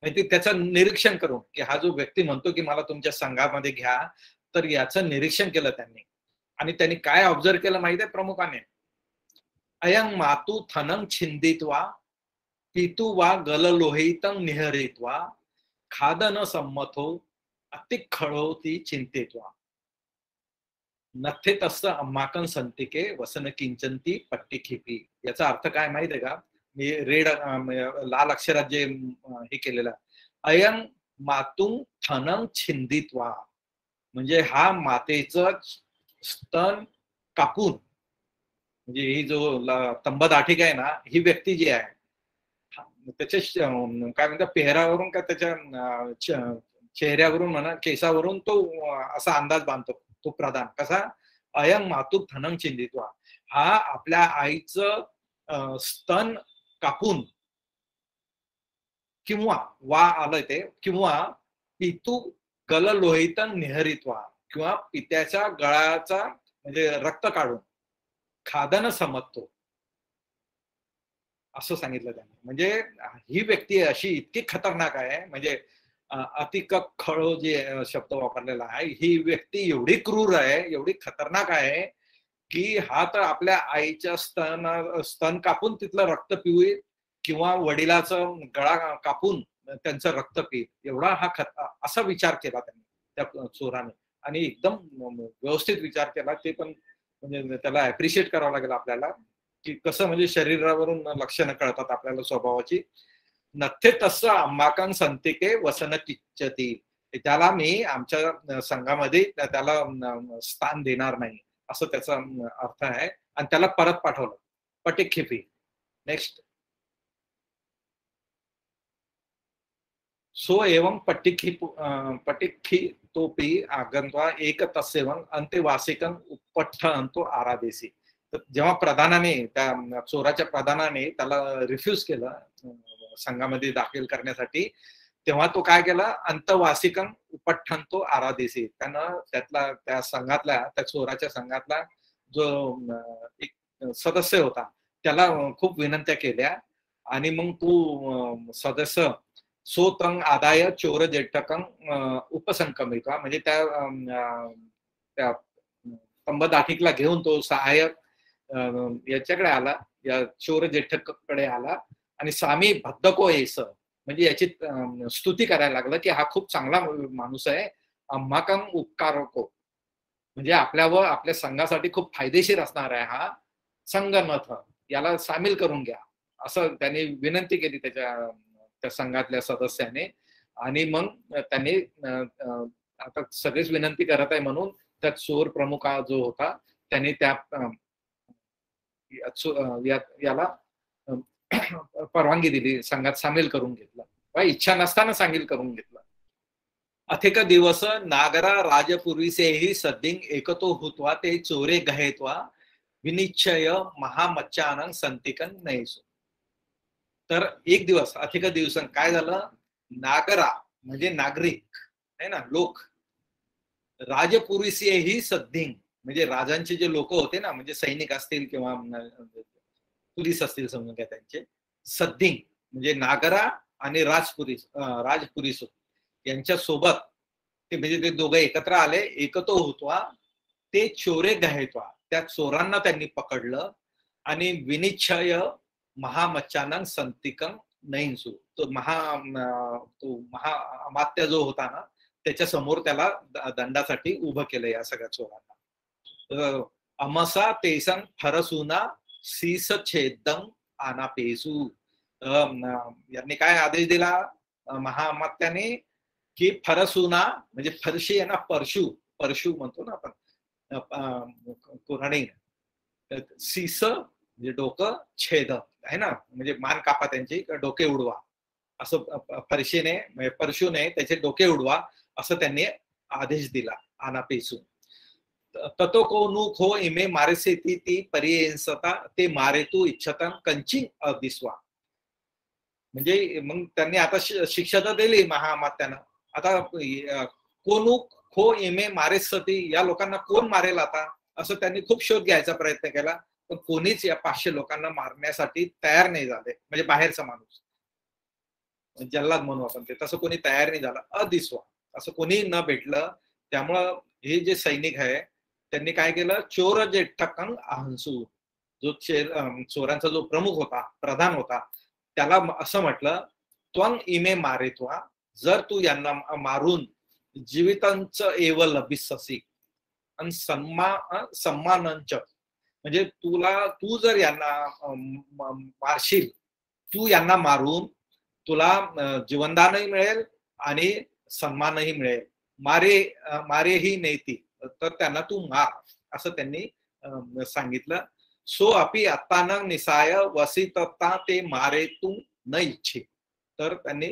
म्हणजे त्याचं निरीक्षण करून की हा जो व्यक्ती म्हणतो की मला तुमच्या संघामध्ये घ्या, तर याचं निरीक्षण केलं त्यांनी. आणि त्यांनी काय ऑब्झर्व केलं माहिती आहे प्रमुखाने? अयं मातु थनं छिंदित्वा पितु वा गललोहितं निहरित्वा खादन सम्मतो अतिखळोती चिंतेत्वा नथे तस्स अम्माकन संतिके वसन किंचंती पट्टी खिपी. याचा अर्थ काय माहिती आहे का? मी लाल अक्षरात जे हे केलेलं आहे, अयं मातुं थनं छिंदित्वा, म्हणजे हा मातेचं स्तन कापून, म्हणजे ही जो तंबदाठिक आहे ना, ही व्यक्ती जी आहे त्याच्या काय म्हणतात पेहरावरून का त्याच्या चेहऱ्यावरून म्हणा केसावरून तो असा अंदाज बांधतो तो प्रधान कसा, अयं मातु थनं छिंदित्वा, हा आपल्या आईचं स्तन कापून किंवा वा आलंय ते, किंवा पितू गल लोहितन निहरित्वा, किंवा पित्याच्या गळाचा म्हणजे रक्त काढून खादन समजतो असं सांगितलं त्यांनी. म्हणजे ही व्यक्ती अशी इतकी खतरनाक आहे, म्हणजे अतिखळो जे शब्द वापरलेला आहे, ही व्यक्ती एवढी क्रूर आहे, एवढी खतरनाक आहे की हा तर आपल्या आईच्या स्तन कापून तिथलं रक्त पिऊत, किंवा वडिलाचं गळा कापून त्यांचं रक्त पित, एवढा हा असा विचार केला त्यांनी त्या चोराने. आणि एकदम व्यवस्थित विचार केला. ते पण म्हणजे त्याला अप्रिशिएट करावं लागेल आपल्याला की कसं म्हणजे शरीरावरून लक्षणं कळतात आपल्याला स्वभावाची. नथे तसं अम्माकन संतिके वसन किच्चती, त्याला मी आमच्या संघामध्ये त्याला स्थान देणार नाही असं त्याचा अर्थ आहे. आणि त्याला परत पाठवलं पटिखिपी. नेक्स्ट, सो एवं पटिखितोपि आगंत्वा एक तस्येवं अंत्यवासिकं उपठ्ठन्तो आराधेसी. तर जेव्हा प्रधानाने त्या चोराच्या प्रधानाने त्याला रिफ्यूज केलं संघामध्ये दाखल करण्यासाठी, तेव्हा तो काय केला, अंतवासिकं उपठ्ठन्तो आराधेसी, त्यानं त्या संघातल्या त्या चोराच्या संघातला जो एक सदस्य होता त्याला खूप विनंत्या केल्या. आणि मग तो सदस्य सो तं आदाय चोर जेठकं उपसंक्रमित्वा, म्हणजे त्या तंबदाठिकला घेऊन तो सहाय्यक याच्याकडे आला, या चोर जेठकडे आला आणि स्वामी भद्दको येस, म्हणजे याची स्तुती करायला लागला की हा खूप चांगला माणूस आहे, अम्माकं उपकारको, म्हणजे आपल्यावर आपल्या संघासाठी खूप फायदेशीर असणार आहे हा संगनथ, याला सामील करून घ्या असं त्यांनी विनंती केली त्या संघातल्या सदस्याने. आणि मग त्यांनी आता सगळेच विनंती करत आहे म्हणून त्या चोर प्रमुख जो होता त्यांनी त्या याला परवानगी दिली, संघात सामील करून घेतला, वा इच्छा नसताना सामील करून घेतला. अधिक दिवस नागरा राजपूर्वीसेही सद्दिंग एकतो हुत्वा ते चोरे गहेत्वा विनिश्चय महामच्चानं संतिकन नयसो. तर एक दिवस अधिक दिवस काय झालं, नागरा म्हणजे नागरिक आहे ना, लोक, राजपुरीसेही सद्दिंग म्हणजे राजांचे जे लोक होते ना, म्हणजे सैनिक असतील किंवा पोलीस असतील समजून घ्या, त्यांचे सद्दिंग म्हणजे नागरा आणि राजपुरीस यांच्या सोबत ते म्हणजे ते दोघं एकत्र आले, एकतो होतवा ते चोरे गहेत्वा, त्या चोरांना त्यांनी पकडलं आणि विनिश्चय महामच्चानं संतिकं नैन्सू, तो महाअमात्य जो होता ना त्याच्या समोर त्याला दंडासाठी उभं केलं या सगळ्या चोरांना. अमसा तेसंग फरसुना सीस छेदं आनापेसू, यांनी काय आदेश दिला महाअमात्याने की फरसुना म्हणजे फरशी आहे ना, परशु म्हणतो ना आपण कुऱ्हाडी, सीस म्हणजे डोकं, छेद आहे ना म्हणजे मान कापा त्यांची, डोके उडवा, असं फरशीने परशुने त्याचे डोके उडवा असं त्यांनी आदेश दिला. आनापेसू ततो को नु खो इमे मारेसेती ती परियंसता ते मारे तू इच्छता कंची दिसवा. म्हणजे मग त्यांनी आता शिक्षा तर दिली महाअमात्यानं, आता कोणू खो इमे मारेसती, या लोकांना कोण मारेल आता, असं त्यांनी खूप शोध घ्यायचा प्रयत्न केला, पण कोणीच या 500 लोकांना मारण्यासाठी तयार नाही झाले, म्हणजे बाहेरचा माणूस. जल्लाद म्हणू आपण ते, तसं कोणी तयार नाही झालं. अदिस्वा असं कोणी न भेटलं. त्यामुळं हे जे सैनिक आहे त्यांनी काय केलं, चोर जे ठक्कन अहंसू, जो चोरांचा जो प्रमुख होता, प्रधान होता, त्याला असं म्हटलं, त्वंग इमे मारेत्वा, जर तू यांना मारून जीवितांच एव लभिससी आणि सन्मानंच, म्हणजे तू जर यांना मारशील, तू यांना मारून तुला जीवनदानही मिळेल आणि सन्मानही मिळेल. मारेही नेती, तर त्यांना तू मार, असं त्यांनी सांगितलं. सो अपि अत्तान निसाय वसितता ते मारे तू न इच्छे. तर त्यांनी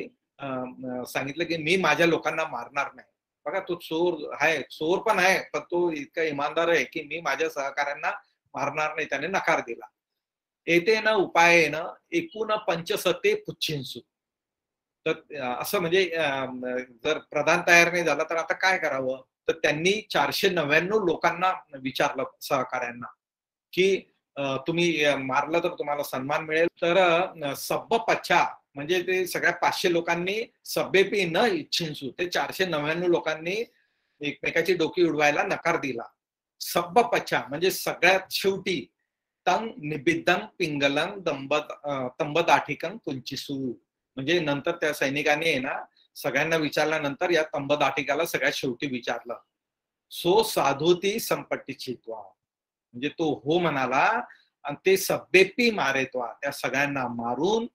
सांगितलं की मी माझ्या लोकांना मारणार नाही. बघा, तो चोर आहे, चोर पण आहे, पण तो इतका इमानदार आहे की मी माझ्या सहकाऱ्यांना मारणार नाही, त्याने नकार दिला. एतेन उपायेन एकूण पंचसते पुच्छिंसु. तर असं म्हणजे जर प्रधान तयार नाही झाला तर आता काय करावं, तर त्यांनी 499 लोकांना विचारलं, सहकाऱ्यांना, की तुम्ही मारलं तर तुम्हाला सन्मान मिळेल. तर सब्ब पच्छा, म्हणजे ते सगळ्या 500 लोकांनी सब्बेपी न इच्छिंसू, ते 499 लोकांनी एकमेकाची डोकी उडवायला नकार दिला. सब्ब पच्छा म्हणजे सगळ्यात शेवटी तंग निबिद्धं पिंगलं तंबदाठिकं कुंचिसू, म्हणजे नंतर त्या सैनिकांनी आहे ना सगळ्यांना विचारल्यानंतर या तंबदाठिकाला सगळ्यात शेवटी विचारलं. सो साधुती संपत्ती चित्वा, म्हणजे तो हो म्हणाला आणि ते सब्बेपी मारेत्वा, त्या सगळ्यांना मारून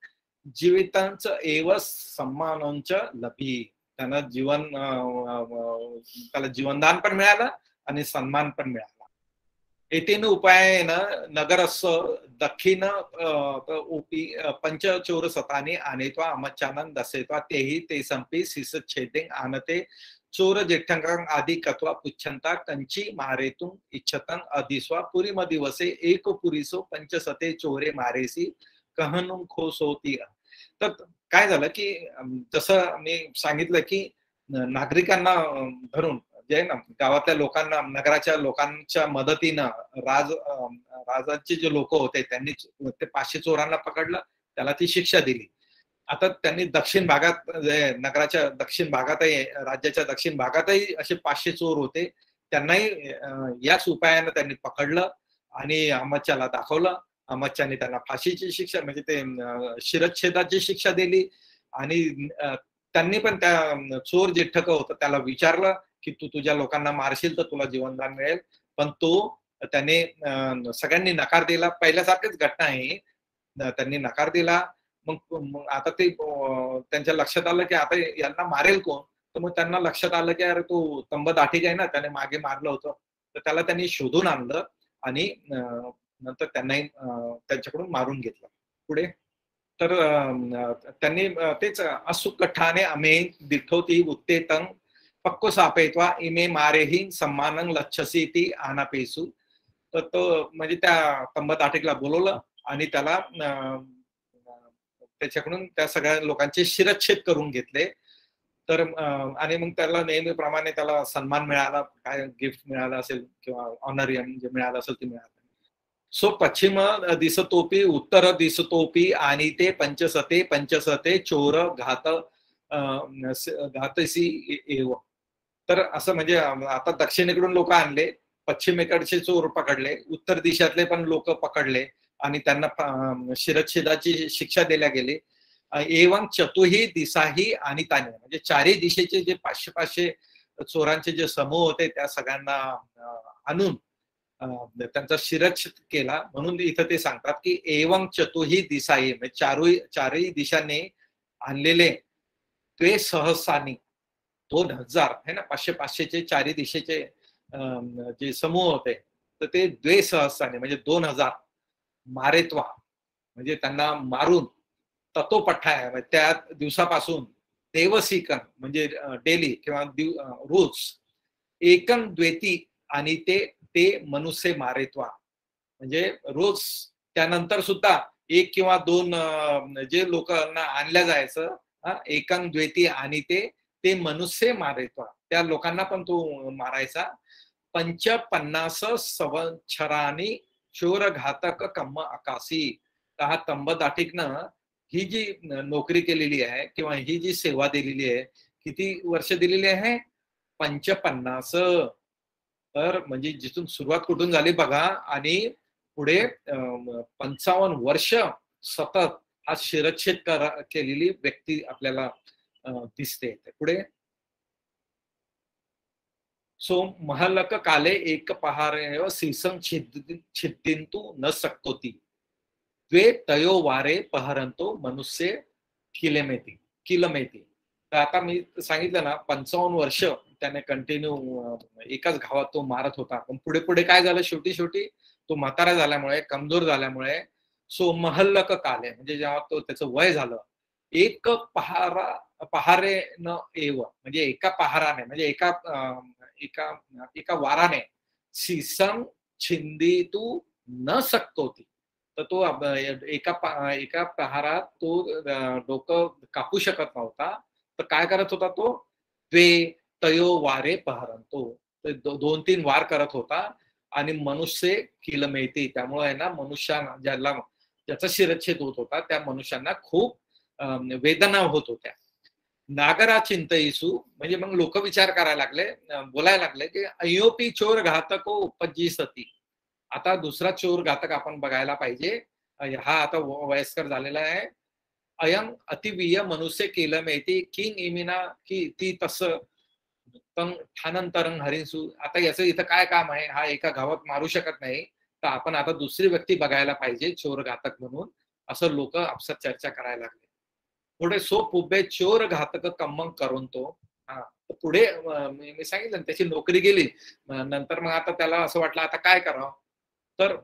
जीवितांच एव सन्मानांच लभी, त्याला जीवनदान पण मिळालं आणि सन्मान पण मिळाला. एतेन उपायेन नगरस्य दक्षिण ओपी पंचचोर सतानी आनेत्वा अमच्चानं दसेत्वा तेही ते संपी शिसच्छेदें आनते चोर जेठ्ठंगां आदि कत्वा पुच्छंता कंची मारेतुं इच्छतं अधिस्वा पुरीम दिवसे एक पुरीसो पंचसते चोरे मारेसी कहनुं खोसोती. तर काय झालं की जसं मी सांगितलं की नागरिकांना धरून जे ना गावातल्या लोकांना, नगराच्या लोकांच्या मदतीनं राजाचे जे लोक होते त्यांनी ते 500 चोरांना पकडलं, त्याला ती शिक्षा दिली. आता त्यांनी दक्षिण भागात, नगराच्या दक्षिण भागातही, राज्याच्या दक्षिण भागातही असे 500 चोर होते, त्यांनाही याच उपायानं त्यांनी पकडलं आणि अमच्चाला दाखवलं. अमच्चाने त्यांना फाशीची शिक्षा, म्हणजे ते शिरच्छेदाची शिक्षा दिली. आणि त्यांनी पण त्या चोर जे ठक होतं त्याला विचारलं की तू तुझ्या लोकांना मारशील तर तुला जीवनदान मिळेल, पण त्याने सगळ्यांनी नकार दिला. पहिल्यासारखीच घटना आहे, त्यांनी नकार दिला. मग आता ते त्यांच्या लक्षात आलं की आता यांना मारेल कोण, तर मग त्यांना लक्षात आलं की अरे तो तंबदाठिक आहे ना, त्याने मागे मारलं होतं, तर त्याला त्यांनी शोधून आणलं आणि नंतर त्यांनाही त्यांच्याकडून मारून घेतलं. पुढे तर त्यांनी तेच असुक ठाणे अमे दिठोती उत्तेतं पक्को सापेत्वा इमे मारेही सम्मानं लच्छसी ती आनापेसू. तर तो म्हणजे त्या तंबदाठिकला बोलवलं आणि त्याला त्याच्याकडून त्या सगळ्या लोकांचे शिरच्छेद करून घेतले. तर आणि मग त्याला नेहमीप्रमाणे त्याला सन्मान मिळाला, काय गिफ्ट मिळालं असेल किंवा ऑनरियम जे मिळालं असेल ते मिळालं. सो पश्चिम दिसतोपी उत्तर दिसतोपी आणि ते पंचसते चोर घातसी एव. तर असं म्हणजे आता दक्षिणेकडून लोक आणले, पश्चिमेकडचे चोर पकडले, उत्तर दिशातले पण लोक पकडले आणि त्यांना शिरच्छेदाची शिक्षा दिल्या गेली. एवं चतुही दिसाही आणि ताने, म्हणजे चारही दिशेचे जे 500 चोरांचे जे समूह होते त्या सगळ्यांना आणून त्यांचा शिरच्छेद केला. म्हणून इथं ते सांगतात की एवं चतुही दिसाही, म्हणजे चारही दिशांनी आणलेले ते सहसानी 2000 है ना, 500चे चारही दिशेचे जे समूह होते तर ते द्वे सहस्राने म्हणजे 2000 मारेत्वा, म्हणजे त्यांना मारून ततोपठाय, त्या दिवसापासून देवसिकन म्हणजे डेली किंवा रोज एकं द्वेती आणि ते मनुष्य मारेत्वा, म्हणजे रोज त्यानंतर सुद्धा 1 किंवा 2 जे लोकांना आणल्या जायचं, एकं द्वेती आणि ते मनुष्य मारेत्वा, त्या लोकांना पण तो मारायचा. 55 संवत्सरांनी चोर घातक कम्म आकाशी. हा तंबदाठिकनं ही जी नोकरी केलेली आहे किंवा ही जी सेवा दिलेली आहे, किती वर्ष दिलेली आहे? 55. तर म्हणजे जिथून सुरुवात कुठून झाली बघा, आणि पुढे 55 वर्ष सतत हा शिरच्छेद केलेली व्यक्ती आपल्याला दिसते. पुढे, सो महलक काले एक पहारेव सीसम छिद्दिंतु न शक्नोति द्वे तयो वारे पहरंतो मनुष्य किलमेती. तर आता मी सांगितलं ना, 55 वर्ष त्याने कंटिन्यू एकाच घावात तो मारत होता. पण पुढे पुढे काय झालं, शेवटी तो म्हातारा झाल्यामुळे, कमजोर झाल्यामुळे, सो महल्लक काले म्हणजे जेव्हा तो त्याचं वय झालं, एक पहारे न एव म्हणजे एका पहाराने म्हणजे एका वाराने सीसम छिंदितू न शकतोती. तर तो एका प्रहारात तो डोकं कापू शकत नव्हता. तर काय करत होता तो? द्वे तयो वारे पहरंतो. 2-3 वार करत होता. आणि मनुष्य किलमेती, त्यामुळे आहे ना, मनुष्याला ज्याचा शिरच्छेद होत होता त्या मनुष्यांना खूप वेदना होत होत्या. नागरा चिंतईसू म्हणजे मग लोक विचार करायला लागले, बोलायला लागले की अयोपी चोर घातको उपजीसती. आता दुसरा चोर घातक आपण बघायला पाहिजे. हा आता वयस्कर झालेला आहे. अयं अतिवीय मनुष्य किलमेती किंग इमिना की ती तसं ठाणंतरंग हरिसू. आता याचं इथं काय काम आहे? हा एका गावात मारू शकत नाही, तर आपण आता दुसरी व्यक्ती बघायला पाहिजे चोर घातक म्हणून, असं लोक आपसात चर्चा करायला लागले. पुढे सो पुबे चोर घातक कम्मंग करून तो, हा पुढे मी सांगितलं त्याची नोकरी गेली. नंतर मग आता त्याला असं वाटलं आता काय करावं. तर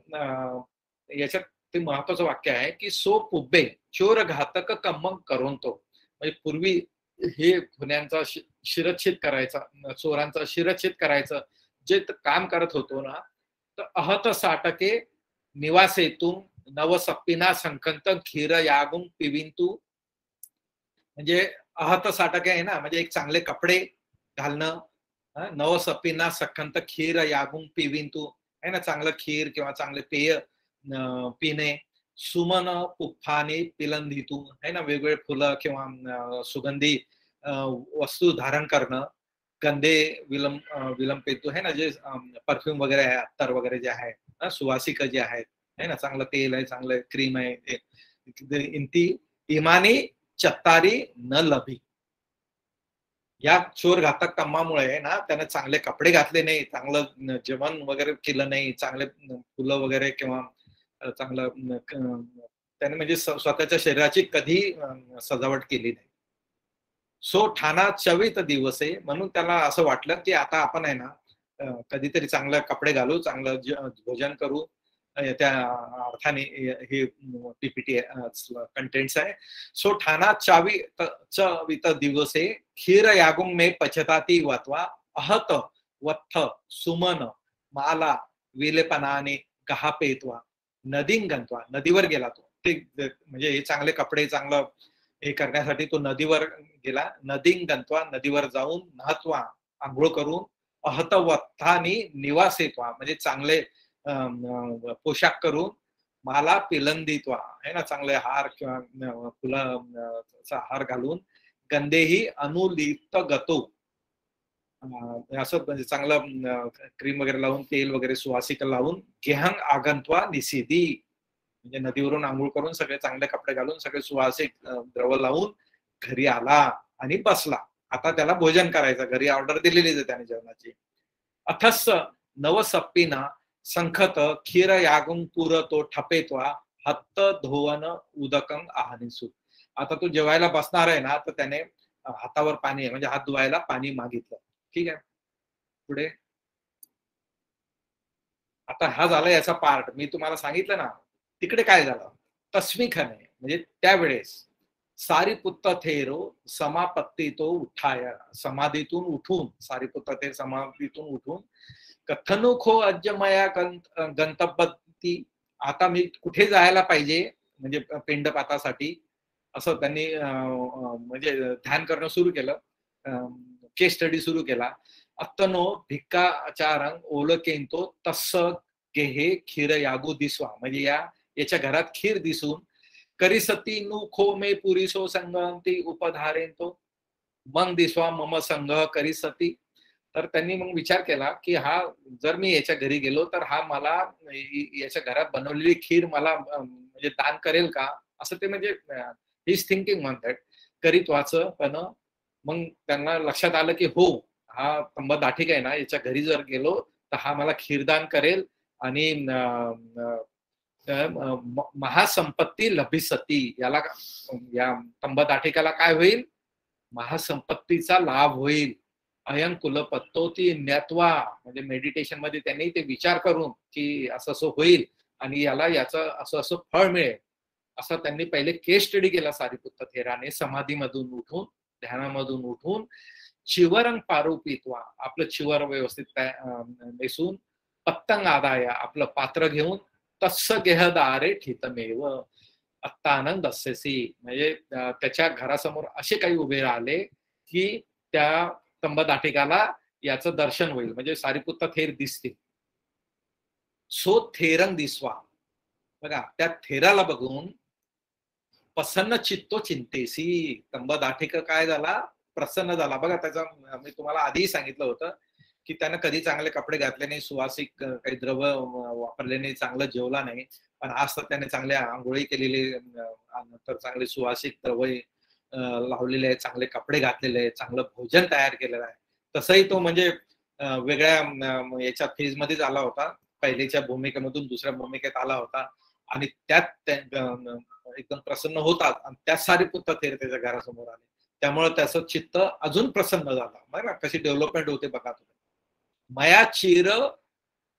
याच्यात ते महत्वाचं वाक्य आहे की सो पुबे चोर घातक कम्मंग करून तो, म्हणजे पूर्वी हे गुन्ह्यांचा शिरच्छेद करायचा, चोरांचा शिरच्छेद करायचं जे काम करत होतो ना, तर अहत साटके निवासेतून नवसप्पिना संकंत खीर यागुम पिविंतू. म्हणजे अहत साटके आहे ना, म्हणजे एक चांगले कपडे घालणं, नवसप्पिना संकंत खीर यागुम पिविंतू आहे ना, चांगलं खीर किंवा चांगले पेय पिणे. सुमन पुफ्फाने पिलंधितू आहे ना, वेगवेगळे फुलं किंवा सुगंधी वस्तू धारण करणं. गंधे विलंपेतू आहे ना, जे परफ्यूम वगैरे आहे, अत्तर वगैरे जे आहे, सुवासिक जे आहेत आहे ना, चांगलं तेल आहे, चांगलं क्रीम आहे. इंती इमानी चत्तारी न लभी. या चोर घातक कामामुळे ना त्याने चांगले कपडे घातले नाही, चांगलं जेवण वगैरे केलं नाही, चांगले फुलं वगैरे किंवा चांगलं त्याने म्हणजे स्वतःच्या शरीराची कधी सजावट केली नाही. सो ठाणा चवित दिवस आहे, म्हणून त्याला असं वाटलं की आता आपण आहे ना कधीतरी चांगले कपडे घालू, चांगलं भोजन करू. त्या अर्थाने हे पीपीटी कंटेंट्स आहे. सो ठाणा चवित दिवसे खीर यागुंग मे पचताती वत्वा अहत वत्थ सुमन माला विलेपनाने गहापेत्वा नदीं गंतवा. नदीवर गेला तो, ते म्हणजे हे चांगले कपडे चांगलं हे करण्यासाठी तो नदीवर गेला. नदीं गंतवा, नदीवर जाऊन नहत्वा, आंघोळ करून, अहतवत्थानी निवासेत्वा म्हणजे चांगले पोशाख करून, माला पिलंदित्वा आहे ना, चांगले हार किंवा फुलाचा हार घालून, गंधेही अनुलिप्त गतो असं म्हणजे चांगलं क्रीम वगैरे लावून, तेल वगैरे सुवासिक लावून, गेहंग आगंतवा निसिदी म्हणजे नदीवरून आंघोळ करून सगळे चांगले कपडे घालून सगळे सुवासिक द्रव लावून घरी आला आणि बसला. आता त्याला भोजन करायचं, घरी ऑर्डर दिलेलीच आहे त्याने जेवणाची. अथस नवसप्पिना संखत खीर यागुं पुर तो ठपेत्वा हत्त धोवन उदकंग आहानिसू. आता तो जेवायला बसणार आहे ना, तर त्याने हातावर पाणी आहे म्हणजे हात धुवायला पाणी मागितलं. ठीक आहे, पुढे आता हा झाला याचा पार्ट. मी तुम्हाला सांगितलं ना तिकडे काय झालं. तस्मिखने म्हणजे त्यावेळेस सारीपुत्त थेरो समापत्ती तो उठाया, समाधीतून उठून, सारीपुत्त थेर समाधीतून उठून, कथनुखो अज्जमया गंतव्यती. आता मी कुठे जायला पाहिजे म्हणजे पिंडपातासाठी, असं त्यांनी म्हणजे ध्यान करणं सुरू केलं, केस स्टडी सुरू केला. अत्तनो भिक्काचारंग ओळखेंतो तस्स गेहे खीर यागू दिसवा म्हणजे याच्या घरात खीर दिसून करिसती नु खो मे पुरीसो संगती उपधारेंतो मग दिसवा मम संघ करिसती. तर त्यांनी मग विचार केला की हा जर मी याच्या घरी गेलो तर हा मला याच्या घरात बनवलेली खीर मला म्हणजे दान करेल का, असं ते म्हणजे इज थिंकिंग म्हणतात करीत्वाचं. पण मग त्यांना लक्षात आलं की हो, हा तंब दाठिक आहे ना, याच्या घरी जर गेलो तर हा मला खीरदान करेल आणि महासंपत्ती लभिसती, याला या तंब दाठिकाला काय होईल, महासंपत्तीचा लाभ होईल. अयं कुलपत्तोती ज्ञात्वा, म्हणजे मेडिटेशन मध्ये त्यांनी ते विचार करून की असं असं होईल आणि याला याचं असं असं फळ मिळेल, असं त्यांनी पहिले केस स्टडी केला सारिपुत्त थेराने. समाधीमधून उठून, ध्यानामधून उठून चिवरंग पारोपित्वा, आपलं चिवर व्यवस्थित नेसून, पत्तंग आदाया, आपलं पात्र घेऊन, तस्स गेहदारे ठितमेव अत्तानंद असेसी, म्हणजे त्याच्या घरासमोर असे काही उभे राहिले की त्या तंब दाठिकाला याचं दर्शन होईल, म्हणजे सारिपुत्त थेर दिसतील. सो थेरंग दिसवा, बघा त्या थेराला बघून प्रसन्न चित्तो चिंतेसी, तंब दाठिक काय झाला, प्रसन्न झाला. बघा त्याचा मी तुम्हाला आधीही सांगितलं होतं की त्यानं कधी चांगले कपडे घातले नाही, सुवासिक काही द्रव्य वापरले नाही, चांगलं जेवला नाही, पण आज तर त्याने चांगले आंघोळी केलेली, नंतर चांगले सुवासिक द्रव्य लावलेले आहेत, चांगले कपडे घातलेले आहेत, चांगलं भोजन तयार केलेलं आहे. तसंही तो म्हणजे वेगळ्या याच्या फेज मध्येच आला होता, पहिलेच्या भूमिकेमधून दुसऱ्या भूमिकेत आला होता आणि त्यात एकदम प्रसन्न होतात आणि त्याच सारिपुत्त थेर त्याच्या घरासमोर आले, त्यामुळे त्याचं चित्त अजून प्रसन्न झालं. बघा कशी डेव्हलपमेंट होते बघा तुम्ही. मया चिर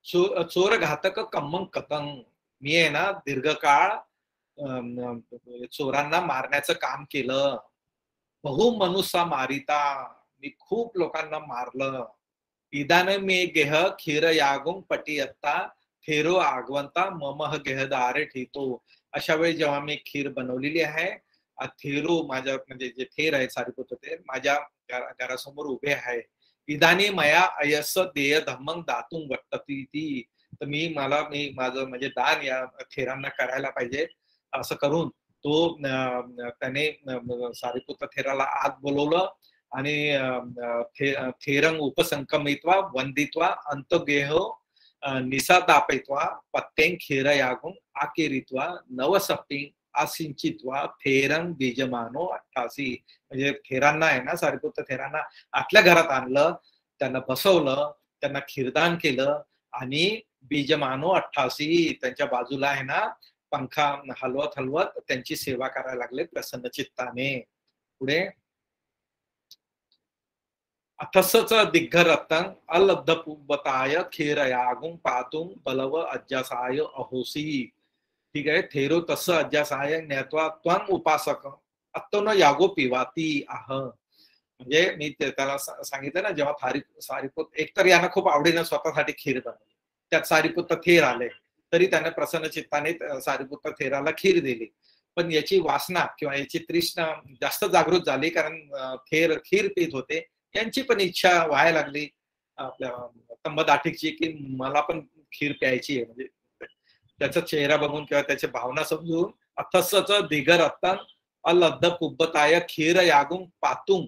चोर घातक कम्मंग कतंग, मी आहे ना दीर्घकाळ चोरांना मारण्याचं काम केलं. बहु मनुष्य मारिता, मी खूप लोकांना मारलं. इदाने मे गेह खीर यागुंग पटियत्ता थेरो आगवंता ममह गेहदारे ठितो, अशा वेळी जेव्हा मी खीर बनवलेली आहे, थेरो माझ्या म्हणजे जे थेर आहे सारिपुत्त थेर माझ्या घरासमोर उभे आहे. इदानी मया अयस देय धम्मंग दातुंग वट्टती, तर मी माझं म्हणजे दान या थेरांना करायला पाहिजे, असं करून तो त्याने सारिपुत्त थेराला आत बोलवलं आणि थेरंग उपसंकमित्वा वंदित्वा अंतगेहो निसादापयित्वा पत्तेंग खीर यागुंग आकेरित्वा नवसप्तिंग आसिंचित्वा थेरंग बीजमानो 88, म्हणजे थेरांना आहे ना, सारिपुत्त थेरांना आपल्या घरात आणलं, त्यांना बसवलं, त्यांना खीरदान केलं आणि बीजमानो 88, त्यांच्या बाजूला आहे ना पंखा हलवत हलवत त्यांची सेवा करायला लागले प्रसन्न चित्ताने. पुढे अथसच दिग्घरत्तं अलब्धपुबताय खीरयागुं पातुं बलव अज्जासाय अहोसी. ठीक आहे, थेरो तस अज्जासाय ज्ञात्वा त्वं उपासक अत्तन यागो पिवाती आह, म्हणजे मी त्याला सांगितलं ना, जेव्हा सारिपुत्त एकतर यानं खूप आवडीनं स्वतःसाठी खीर बनवली, त्यात सारिपुत्त थेर आले, तरी त्याने प्रसन्न चित्ताने सारिपुत्त थेराला खीर दिली. पण याची वासना किंवा याची तृष्णा जास्त जागृत झाली, कारण थेर खीर पीत होते, यांची पण इच्छा व्हायला लागली आपल्या तंब दाठिकची की मला पण खीर प्यायची आहे. म्हणजे त्याचा चेहरा बघून किंवा त्याची भावना समजून अथसच दिगर अत्तन अलब्ध पुब्बताय खीर यागुं पातुं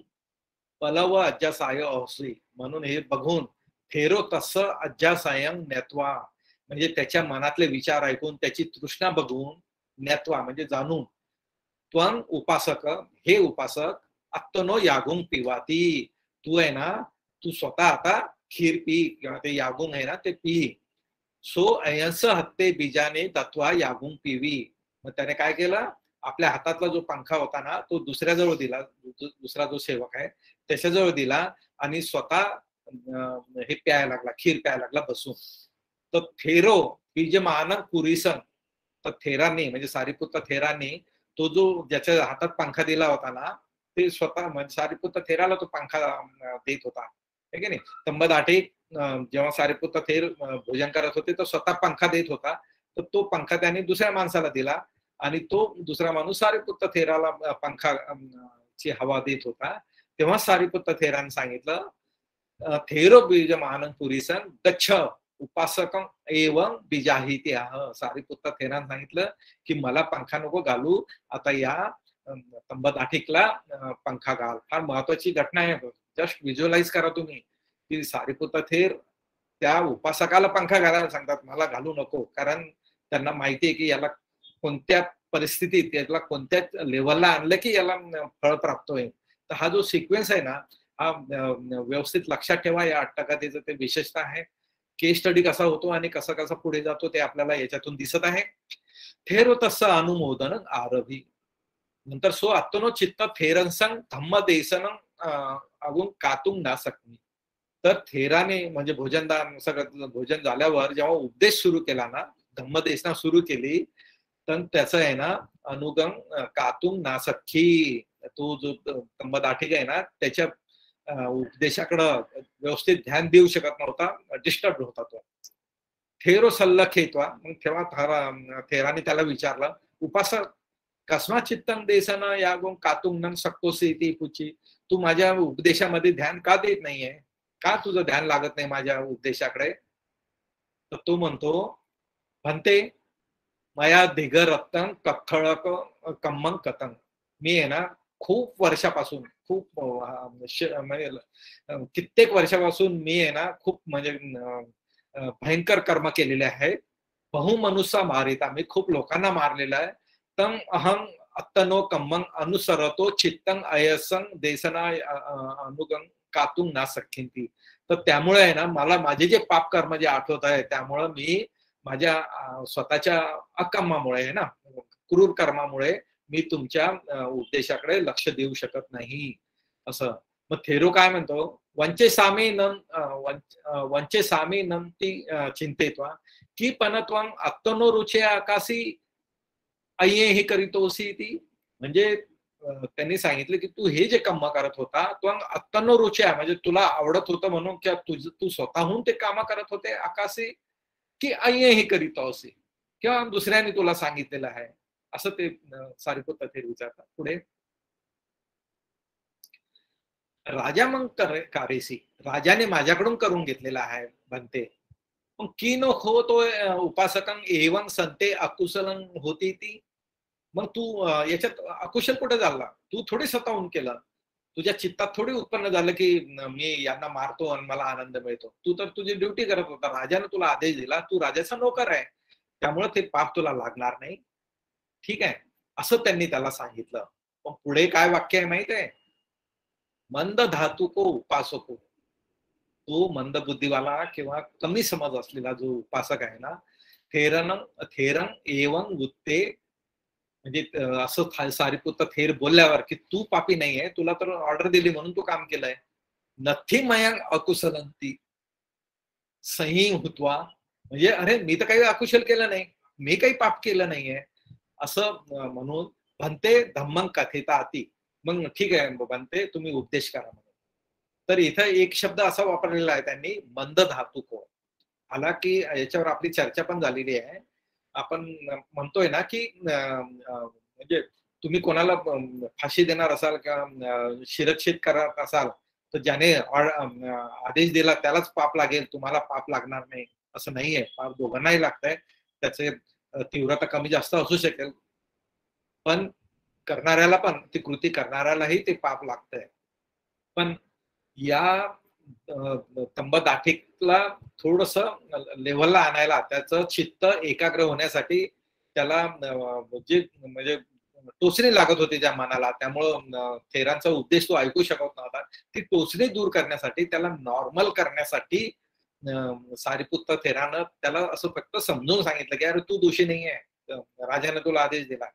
पलव अज्जासाय अहोसी, म्हणून हे बघून थेरो तस अज्जासायं ज्ञात्वा, म्हणजे त्याच्या मनातले विचार ऐकून त्याची तृष्णा बघून, ज्ञात्वा म्हणजे जाणून, त्वं उपासक, हे उपासक, अत्तनो यागुंग पिवाती, तू आहे ना, तू स्वतः आता खीर पी किंवा ते यागुंग आहे ना ते पी. सो अयंस हत्ते बीजाने तत्वा यागुंग पिवी, मग त्याने काय केलं, आपल्या हातातला जो पंखा होता ना तो दुसऱ्याजवळ दिला, दुसरा जो सेवक आहे त्याच्याजवळ दिला आणि स्वतः हे प्यायला लागला, खीर प्यायला लागला बसून. तर थेरो बीजमान कुरिसन, तर थेरांनी म्हणजे सारिपुत्त थेरांनी तो जो ज्याच्या हातात पंखा दिला होता ना, ते स्वतः म्हणजे सारिपुत्त थेराला तो पंखा देत होता, है की नाही. तंब दाठिक जेव्हा सारिपुत्त थेर भोजन करत होते तर स्वतः पंखा देत होता, तर तो पंखा त्याने दुसऱ्या माणसाला दिला आणि तो दुसरा माणूस सारिपुत्त थेराला पंखा ची हवा देत होता. तेव्हा सारिपुत्त थेराने सांगितलं, थेरो बीजमान पुरीसन गच्छ उपासकं एवं बीजाहित्याह. सारीपुत्त थेरान सांगितलं की मला पंखा नको घालू, आता या तंबदाठीकला पंखा घाल. फार महत्वाची घटना आहे. जस्ट व्हिज्युअलाइज करा तुम्ही की सारीपुत्त थेर त्या उपासकाला पंखा घालायला सांगतात, मला घालू नको. कारण त्यांना माहिती आहे की याला कोणत्या परिस्थितीत, याला कोणत्या लेवलला आणलं की याला फळ प्राप्त होईल. तर हा जो सिक्वेन्स आहे ना, हा व्यवस्थित लक्षात ठेवा. या अट्टकथेचं ते विशेषता आहे. केस स्टडी कसा होतो आणि कसा कसा पुढे जातो ते आपल्याला याच्यातून दिसत आहे. थेरो तस्स अनुमोदन आरभी. नंतर सो आत्मनो चित्त थेरंसंग धम्म देसनं अगून कातुंग ना सकमी. तर थेराने म्हणजे भोजनदान, सगळं भोजन झाल्यावर जेव्हा उपदेश सुरू केला ना, धम्मदेशना सुरू केली, तर त्याचं आहे ना अनुगम कातुंग ना सखी. तो जो तंबदाठीक आहे ना, त्याच्या उपदेशाकडं व्यवस्थित ध्यान देऊ शकत नव्हता, डिस्टर्ब होता तो. थेरो सल्ला खेतवा. मग तेव्हा थेराने त्याला विचारलं, उपासक कस्मा चित्तन देसन यागों कातुंग न सकतोसी ती पुची. तू माझ्या उपदेशामध्ये ध्यान का देत नाहीये, का तुझं ध्यान लागत नाही माझ्या उपदेशाकडे. तर तो म्हणतो, भन्ते मया दिगरत्तन कखळक कम्मंग कतंग. मी आहे ना खूप वर्षापासून, खूप कित्येक वर्षापासून मी आहे ना खूप म्हणजे भयंकर कर्म केलेले आहे. बहुमनुष्य मारिता. मी खूप लोकांना मारलेला आहे. तम अहम अत्तनो कम्मंग अनुसरतो चित्तंग अयसंग देसना अनुगंग कातुंग ना सखिंती. तर त्यामुळे आहे ना मला माझे जे पाप कर्म जे आठवत आहे, त्यामुळे मी माझ्या स्वतःच्या अकर्मामुळे आहे ना, क्रूर कर्मामुळे मी तुमच्या उपदेशाकडे लक्ष देऊ शकत नाही असं. मग थेरो काय म्हणतो, वंचे सामी नंती चिंतेत्वा की पनत्वं अत्तनो रुचे आकाशी अय्ये ही करीतोसी ती. म्हणजे त्यांनी सांगितलं की तू हे जे कर्म करत होता तो अत्तनो रुचे, म्हणजे तुला आवडत होतं म्हणून किंवा तू स्वतःहून ते काम करत होते आकाशी, की अय्ये ही करीतोसी, किंवा दुसऱ्याने तुला सांगितलेलं आहे, असं ते सारीपुत्त थेर विचारतात. पुढे राजा मग कारेसी. राजाने माझ्याकडून करून घेतलेला आहे बनते. मग की न हो तो उपासकं एवं संते अकुशलं होती ती. मग तू याच्यात अकुशल कुठे झाला, तू थोडी स्वतःहून केलं, तुझ्या चित्तात थोडी उत्पन्न झालं की मी यांना मारतो आणि मला आनंद मिळतो. तू तर तुझी ड्युटी करत होता, राजाने तुला आदेश दिला, तू राजाचा नोकर आहे, त्यामुळे ते पाप तुला लागणार नाही. ठीक आहे, असं त्यांनी त्याला सांगितलं. पण पुढे काय वाक्य आहे माहित आहे, मंद धातू को उपासको. तो मंद बुद्धीवाला किंवा कमी समज असलेला जो उपासक आहे ना, थेरं एवं वुत्ते. म्हणजे असं सारीपुत्त थेर बोलल्यावर की तू पापी नाहीये, तुला तर ऑर्डर दिली म्हणून तू काम केलंय. नथी मयंग अकुशलंती सही हुतवा. म्हणजे अरे मी तर काही अकुशल केलं नाही, मी काही पाप केलं नाहीये असं म्हणून भन्ते धम्मंग कथिता अति. मग ठीक आहे भन्ते, तुम्ही उपदेश करा म्हणून. तर इथं एक शब्द असा वापरलेला आहे त्यांनी, मंद धातू को. हालाकी याच्यावर आपली चर्चा पण झालेली आहे. आपण म्हणतोय ना की म्हणजे तुम्ही कोणाला फाशी देणार असाल किंवा शिरच्छेद करत असाल तर ज्याने आदेश दिला त्यालाच पाप लागेल, तुम्हाला पाप लागणार नाही असं नाहीये. पाप दोघांनाही लागतंय. त्याचे तीव्रता कमी जास्त असू शकेल, पण करणाऱ्याला पण, ती कृती करणाऱ्यालाही ते पाप लागतंय. पण या तंबदाठीकला थोडस लेव्हलला आणायला, त्याचं चित्त एकाग्र होण्यासाठी त्याला म्हणजे टोचणी लागत होती त्या मनाला. त्यामुळं थेरांचा उपदेश तो ऐकू शकत नव्हता. ती टोचणी दूर करण्यासाठी, त्याला नॉर्मल करण्यासाठी सारीपुत्त थेरानं त्याला असं फक्त समजून सांगितलं की अरे तू दोषी नाहीये, राजाने तुला आदेश दिला,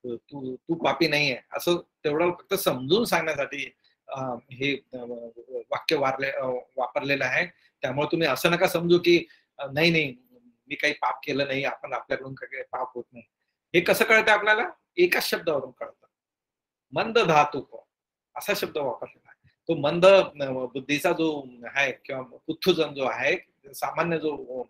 तू पापी नाहीये, असं तेवढं फक्त समजून सांगण्यासाठी हे वाक्य वापरलेलं आहे. त्यामुळे तुम्ही असं नका समजू की नाही नाही मी काही पाप केलं नाही, आपण आपल्याकडून काही पाप होत नाही. हे कसं कळतं आपल्याला, एकाच शब्दावरून कळतं. मंद धातू असा शब्द वापरलेला आहे. तो मंद बुद्धीचा जो आहे किंवा पुथ्थुजन जो आहे, सामान्य जो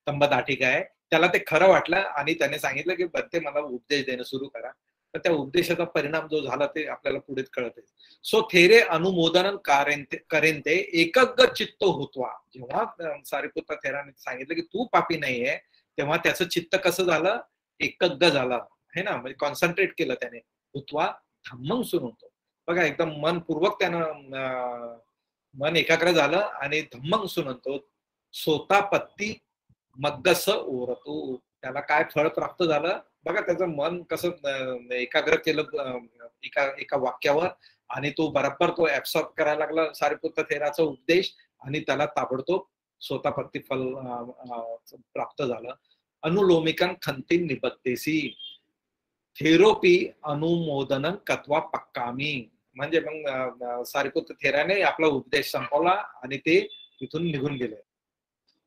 तंबदाठीक आहे, त्याला ते खरं वाटलं आणि त्याने सांगितलं की बत्ते मला उपदेश देणं सुरू करा. तर त्या उपदेशाचा परिणाम जो झाला ते आपल्याला पुढे कळत आहे. सो थेरे अनुमोदन करेंते एकग्ग चित्त होतवा. जेव्हा सारिपुत्त थेराने सांगितलं की तू पापी नाहीये, तेव्हा त्याचं चित्त कसं झालं, एकग्ग झालं है ना, म्हणजे कॉन्सन्ट्रेट केलं त्याने. हुतवा धम्मं सुनतो. बघा एकदम मनपूर्वक त्यानं मन एकाग्र झालं आणि धम्मं सुनतो. सोता पत्ती मग्गस ओरतो. त्याला काय फळ प्राप्त झालं बघा, त्याचं मन कसं एकाग्र केलं एका वाक्यावर आणि तो बरोबर तो ऍब्सॉर्ब करायला लागला सारिपुत्त थेराचा उपदेश आणि त्याला ताबडतोब स्वतःपत्ती फल प्राप्त झालं. अनुलोमिकन खंतीन निबत्तेसी थेरोपी अनुमोदन कत्वा पक्कामी. म्हणजे मग सारिपुत्त थेराने आपला उपदेश संपवला आणि ते तिथून निघून गेले.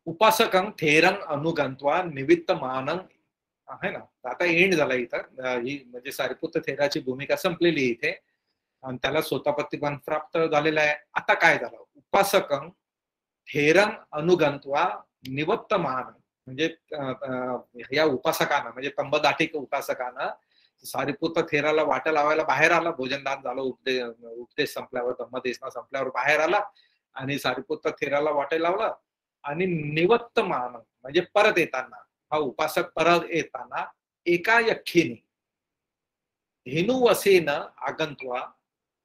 उपासकं थेरंग अनुगंत्वा निमित्त मानंग आहे ना. आता एंड झाला इथं, ही म्हणजे सारिपुत्त थेराची भूमिका संपलेली इथे आणि त्याला स्वतःपत्ती पण प्राप्त झालेला आहे. आता काय झालं, उपासकं थेरंग अनुगंत्वा निवत्त मान, म्हणजे या उपासकांना म्हणजे तंबदाठिक उपासकांना सारिपुत्त थेराला वाटा लावायला बाहेर आला. भोजनदान झालं, उपदेश संपल्यावर धम्मदेशना संपल्यावर बाहेर आला आणि सारिपुत्त थेराला वाटे लावला आणि निवत्त मान म्हणजे परत येताना हा उपासक परत येताना एका यक्षीने धेनुवसेन आगंत्वा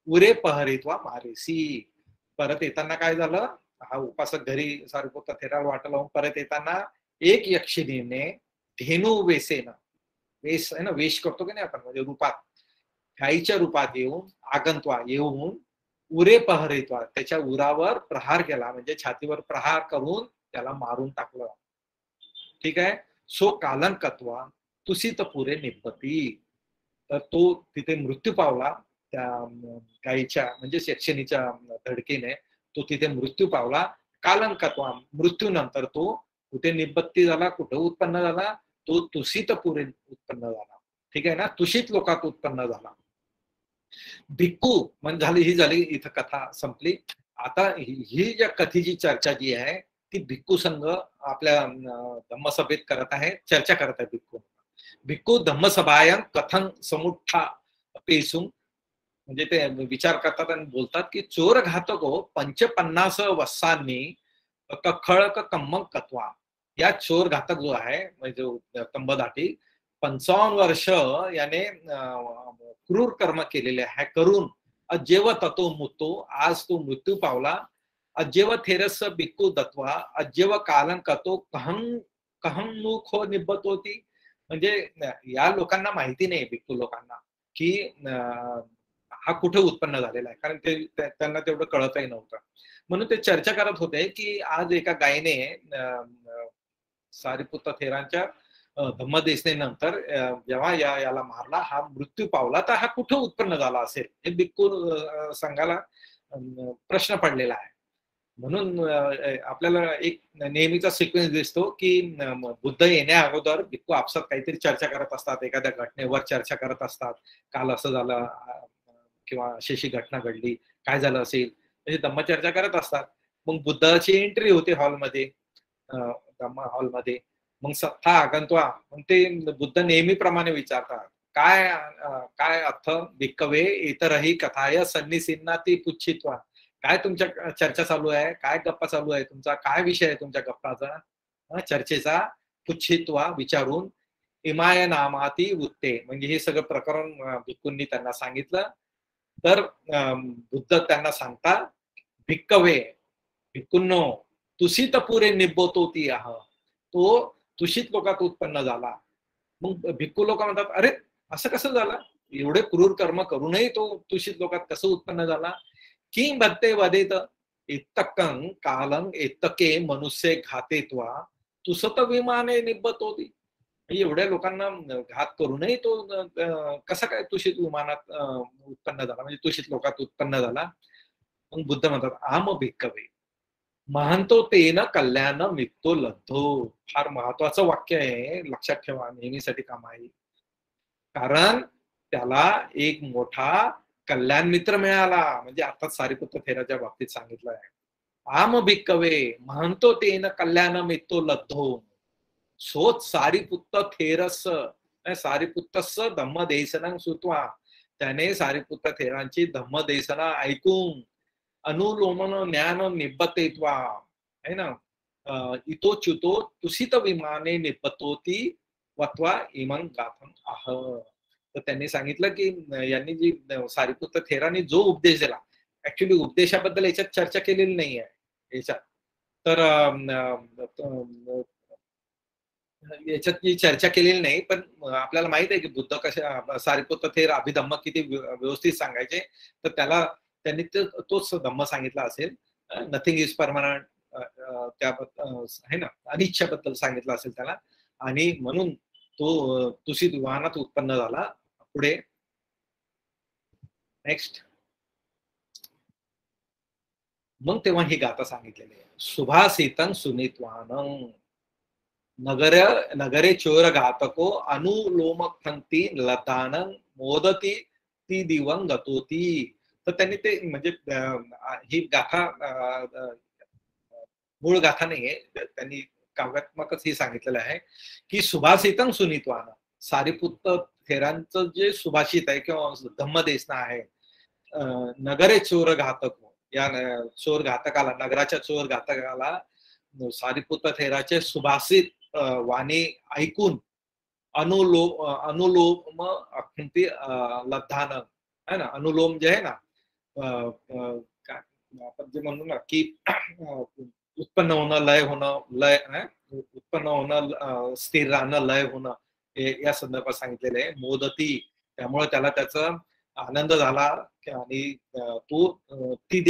उरे पहरित्वा मारेसी. परत येताना काय झालं, हा उपासक घरी सारिपुत्त थेराला वाटा लावून परत येताना एक यक्षिणीने धेनु वेसेन, वेश आहे ना, वेश करतो की नाही आपण, म्हणजे रूपात गाईच्या रूपात येऊन आगंत्वा येऊन उरे पहरित्वा त्याच्या उरावर प्रहार केला, म्हणजे छातीवर प्रहार करून त्याला मारून टाकलं. ठीक आहे. सो कालंकत्वा तुसित पुरे निपती. तर तो तिथे मृत्यू पावला त्या गाईच्या म्हणजे यक्षिणीच्या धडकीने तो तिथे मृत्यू पावला. कालंकत्वा मृत्यूनंतर तो कुठे निबत्ती झाला, कुठे उत्पन्न झाला, तो तुसित पुरे उत्पन्न झाला. ठीक आहे ना, तुषित लोकात उत्पन्न झाला. भिक्खू म्हणजे झाली, ही झाली इथं कथा संपली. आता ही ज्या कथेची चर्चा जी आहे ती भिक्खू संघ आपल्या धम्मसभेत करत आहे, चर्चा करत आहे. भिक्खू धम्मसभायं कथं समुठ्ठा पेसून, म्हणजे ते विचार करतात आणि बोलतात की चोर घातको 55 वर्षांनी कखळक कम्मं कत्वा. या चोर घातक जो आहे म्हणजे जो तंबदाठी 55 वर्ष याने क्रूर कर्म केलेले आहे करून अजेव ततो मुतो, आज तो मृत्यू पावला. अजेव थेरस भिक्खू दत्वा अजेव कालं कतो कहं मुखो निब्बत होती. म्हणजे या लोकांना माहिती नाही, भिक्खू लोकांना, की हा कुठे उत्पन्न झालेला आहे, कारण ते त्यांना तेवढं कळतही नव्हतं. म्हणून ते चर्चा करत होते की आज एका गायने सारिपुत्त थेरांच्या धम्मदेशनेनंतर जेव्हा याला मारला, हा मृत्यू पावला, तर हा कुठे उत्पन्न झाला असेल हे भिक्खू संघाला प्रश्न पडलेला आहे. म्हणून आपल्याला एक नेहमीचा सिक्वेन्स दिसतो की बुद्ध येण्या अगोदर भिक्खू आपसात काहीतरी चर्चा करत असतात, एखाद्या घटनेवर चर्चा करत असतात. काल असं झालं किंवा अशी घटना घडली, काय झालं असेल, म्हणजे धम्मचर्चा करत असतात. मग बुद्धाची एंट्री होते हॉलमध्ये, धम्म हॉलमध्ये. मग सत्ता आगंत्वा, मग ते बुद्ध नेहमीप्रमाणे विचारतात, काय काय अर्थ भिक्खवे इतरही कथाय सन्निसिन्ना ती पुच्छित्वा. काय तुमच्या चर्चा चालू आहे, काय गप्पा चालू आहे तुमचा, काय विषय आहे तुमच्या गप्पाचा, चर्चेचा, पुच्छित्वा विचारून इमाय नामाती उत्ते, म्हणजे हे सगळं प्रकरण भिक्खूंनी त्यांना सांगितलं. तर बुद्ध त्यांना सांगतात, भिक्खवे भिक्खूंनो तुसित पुरे निब्बोतोती आह, तो तुषित लोकात उत्पन्न झाला. मग भिक्खू लोक म्हणतात, अरे असं कसं झालं, एवढे क्रूर कर्म करूनही तो तुषित लोकात कसं उत्पन्न झाला. की बत्ते वदेत इत्तकं कालं इत्तके मनुष्य घातेत्वा तुसत विमाने निब्बत होती. एवढ्या लोकांना घात करूनही तो कसा काय तुषित विमानात उत्पन्न झाला, म्हणजे तुषित लोकात उत्पन्न झाला. मग बुद्ध म्हणतात, आम भिक्खवे महंतो तेन कल्याण मित्तो लब्धो. फार महत्वाचं वाक्य आहे, लक्षात ठेवा, नेहमीसाठी काम आहे. कारण त्याला एक मोठा कल्याण मित्र मिळाला, म्हणजे आता सारिपुत्त थेराच्या बाबतीत सांगितलं आहे. आम भिक्खवे महंतो तेन कल्याण मित्तो लब्धो. सोच सारिपुत्त थेरस सारिपुत्तस्य धम्मदेशनं श्रुत्वा, त्याने सारिपुत्त थेरांची धम्मदेशना ऐकून अनुलोमन ज्ञान निबद्धत्वा है ना, इतोच्युतो तुसित विमाने निबद्धोती वत्वा इमं गाथम आह. तर त्यांनी सांगितलं की यांनी जी सारिपुत्त थेरांनी जो उपदेश दिला, ऍक्च्युली उपदेशाबद्दल याच्यात चर्चा केलेली नाही आहे याच्यात, तर याच्यात जी चर्चा केलेली नाही, पण आपल्याला माहित आहे की बुद्ध कशा सारिपुत्त थेर अभिधम्म किती व्यवस्थित सांगायचे, तर त्याला त्यांनी तोच धम्म सांगितला असेल. नथिंग इज परमनंट, त्याबद्दल आहे ना, अनिच्छाबद्दल सांगितलं असेल त्याला, आणि म्हणून तो तुषित वाहनात उत्पन्न झाला. पुढे नेक्स्ट. मग तेव्हा ही गाथा सांगितलेली आहे. सुभाषितं सुनीत्वानं नगरे चोर घातको अनुलोमखंती लतानं मोदती ती दिवं गतोती. तर त्यांनी ते म्हणजे ही गाथा मूळ गाथा नाहीये, त्यांनी काव्यात्मकच हे सांगितलेलं आहे की सुभाषितं सुनीत्वानं, सारिपुत्त थेरांचं जे सुभाषित आहे किंवा धम्मदेशना आहे, नगरे चोर घातक, या चोर घातकाला, नगराच्या चोर घातकाला सारिपुत्त थेराचे सुभाषित वाणी ऐकून अनुलोम अखंती लब्धान है ना, अनुलोम जे आहे ना, आपण जे म्हणू ना की उत्पन्न होणं, लय होणं, उत्पन्न होणं, स्थिर राहणं, लय होणं, या संदर्भात सांगितलेलं आहे. मोदती, त्यामुळे त्याला त्याचा आनंद झाला आणि तो ती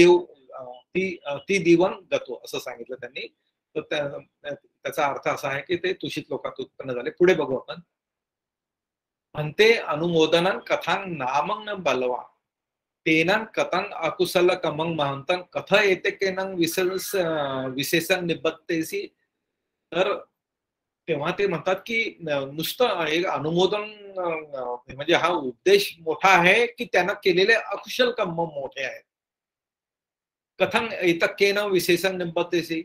दिवं गतो असं सांगितलं त्यांनी. तर त्याचा अर्थ असा आहे की ते तुषित लोकात उत्पन्न झाले. पुढे बघू आपण. म्हणते अनुमोदनं कथां नामं न बलवा तेनं कथं अकुशल कमंग महंतं कथ येते केनं विशेषण निबद्धतेसी. तर तेव्हा ते म्हणतात की नुसतं एक अनुमोदन म्हणजे हा उपदेश मोठा आहे की त्यानं केलेले अकुशल कर्म मोठे आहेत. कथं एतकेनं विशेषण निबद्धतेसी,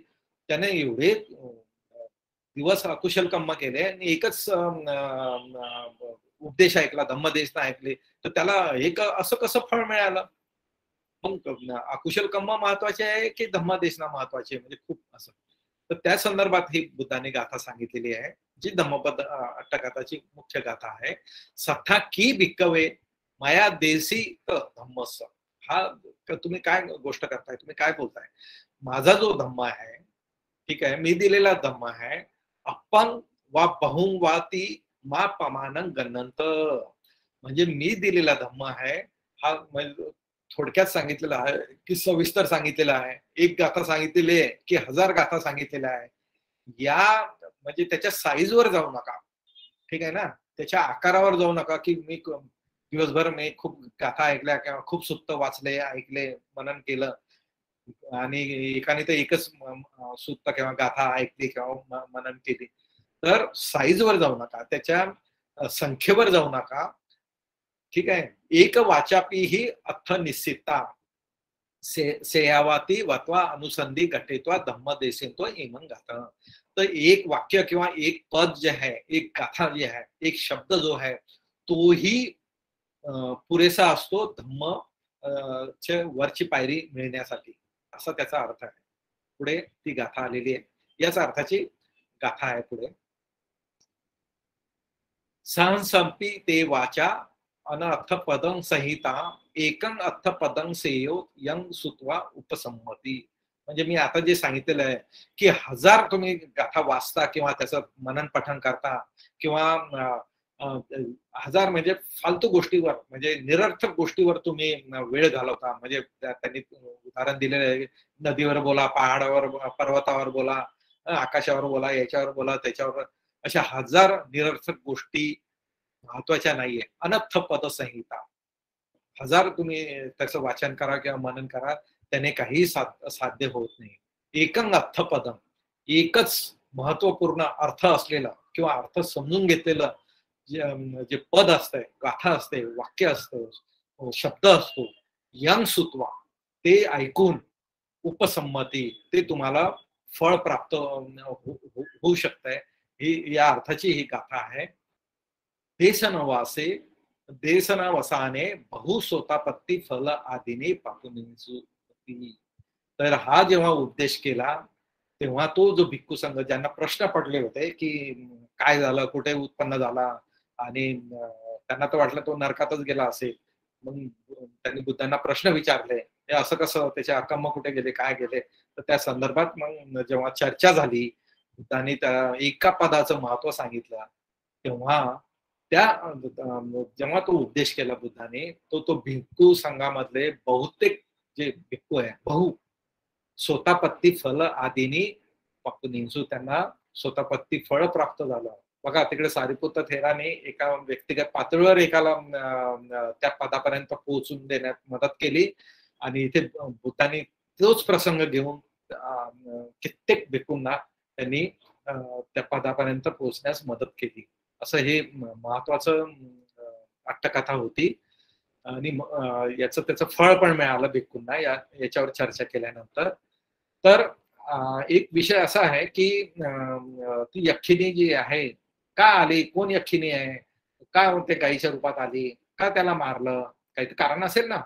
त्याने एवढे दिवस अकुशल कर्म केले आणि एकच उपदेश ऐकला, धम्मदेशना ऐकले, तर त्याला एक असं कसं फळ मिळालं. मग अकुशल कर्म महत्वाचे आहे की धम्मदेशना महत्वाचे, म्हणजे खूप असं. तर त्या संदर्भात ही बुद्धाने गाथा सांगितलेली आहे, जी धम्मपद अट्टकथाची मुख्य गाथा आहे. सठा की भिक्कवे माया देसी धम्मस. हा तुम्ही काय गोष्ट करताय, तुम्ही काय बोलताय, माझा जो धम्म आहे, ठीक आहे, मी दिलेला धम्म आहे, आपण वा बहु वाती मा पमानं गणंत. म्हणजे मी दिलेला धम्म आहे हा, म्हणजे थोडक्यात सांगितलेला आहे की सविस्तर सांगितलेला आहे, एक गाथा सांगितलेली आहे की 1000 गाथा सांगितलेल्या आहे. या म्हणजे त्याच्या साईज वर जाऊ नका, ठीक आहे ना, त्याच्या आकारावर जाऊ नका की मी दिवसभर मी खूप गाथा ऐकल्या किंवा खूप सुत्त वाचले, ऐकले, मनन केलं, आणि एकाने तर एकच सुत्त किंवा गाथा ऐकली किंवा मनन केली. तर साईज वर जाऊ नका, त्याच्या संख्येवर जाऊ नका, ठीक आहे. एक वाचापी ही अथ निश्चिता सेयावाती वत्वा अनुसंधी घटेत्वा धम्म देसेतो इमं गाथा. तर एक वाक्य किंवा एक पद जे आहे, एक गाथा जी आहे, एक शब्द जो आहे, तोही पुरेसा असतो धम्म च्या वरची पायरी मिळण्यासाठी, असा त्याचा अर्थ आहे. पुढे ती गाथा आलेली आहे, याच अर्थाची गाथा आहे पुढे. सहसंपी ते वाचा अनर्थ पदं संहिता एकं अर्थ पदं सेयो यंग सुत्वा उपसंमती. म्हणजे मी आता जे सांगितलेलं आहे की 1000 तुम्ही गाथा वाचता किंवा त्याचं मनन पठन करता किंवा 1000 म्हणजे फालतू गोष्टीवर, म्हणजे निरर्थक गोष्टीवर तुम्ही वेळ घालवता. म्हणजे त्यांनी उदाहरण दिलेलं आहे, नदीवर बोला, पहाडावर, पर्वतावर बोला, आकाशावर बोला, याच्यावर बोला, त्याच्यावर, अशा 1000 निरर्थक गोष्टी महत्वाच्या नाहीये. अनर्थ पद संहिता 1000 तुम्ही त्याचं वाचन करा किंवा मनन करा, त्याने काही साध्य होत नाही. एकं अर्थ पदम, एकच महत्वपूर्ण अर्थ असलेलं किंवा अर्थ समजून घेतलेलं जे पद असतंय, गाथा असते, वाक्य असतं, शब्द असतो, यंग सुत्वा, ते ऐकून उपसंमती, ते तुम्हाला फळ प्राप्त होऊ शकतंय. ही या अर्थाची ही गाथा आहे. देसनवासे देसनवसाने बहु सोतापत्ती फल आदीने पाकुनिंसु. तर हा जेव्हा उपदेश केला तेव्हा तो जो भिक्खू संघ ज्यांना प्रश्न पडले होते की काय झालं, कुठे उत्पन्न झाला, आणि त्यांना तर वाटलं तो नरकातच गेला असेल. मग त्यांनी बुद्धांना प्रश्न विचारले, हे असं कसं, त्याचे अकम्म कुठे गेले, काय गेले. तर त्या संदर्भात मग जेव्हा चर्चा झाली, बुद्धांनी त्या एका पदाचं महत्व सांगितलं, तेव्हा त्या जेव्हा तो उपदेश केला बुद्धाने, तो भिक्खू संघामधले बहुतेक जे भिक्खू आहे, बहु सोतापत्ती फल आदीनी पाकुनिंसु, त्यांना सोतापत्ती फळ प्राप्त झालं. बघा तिकडे सारिपुत्त थेराने एका व्यक्तिगत पातळीवर एकाला त्या पदापर्यंत पोहोचून देण्यात मदत केली, आणि इथे बुद्धांनी तोच प्रसंग घेऊन कित्येक भिक्खूंना त्यांनी त्या पदापर्यंत पोहोचण्यास मदत केली. असं हे महत्वाचं अट्टकथा होती, आणि याचं त्याचं फळ पण मिळालं भिक्खूंना याच्यावर चर्चा केल्यानंतर. तर एक विषय असा आहे की ती यक्षिणी जी आहे, का आली, कोण यक्षिणी आहे, का ते गाईच्या रूपात आली, का त्याला मारलं, काही कारण असेल ना.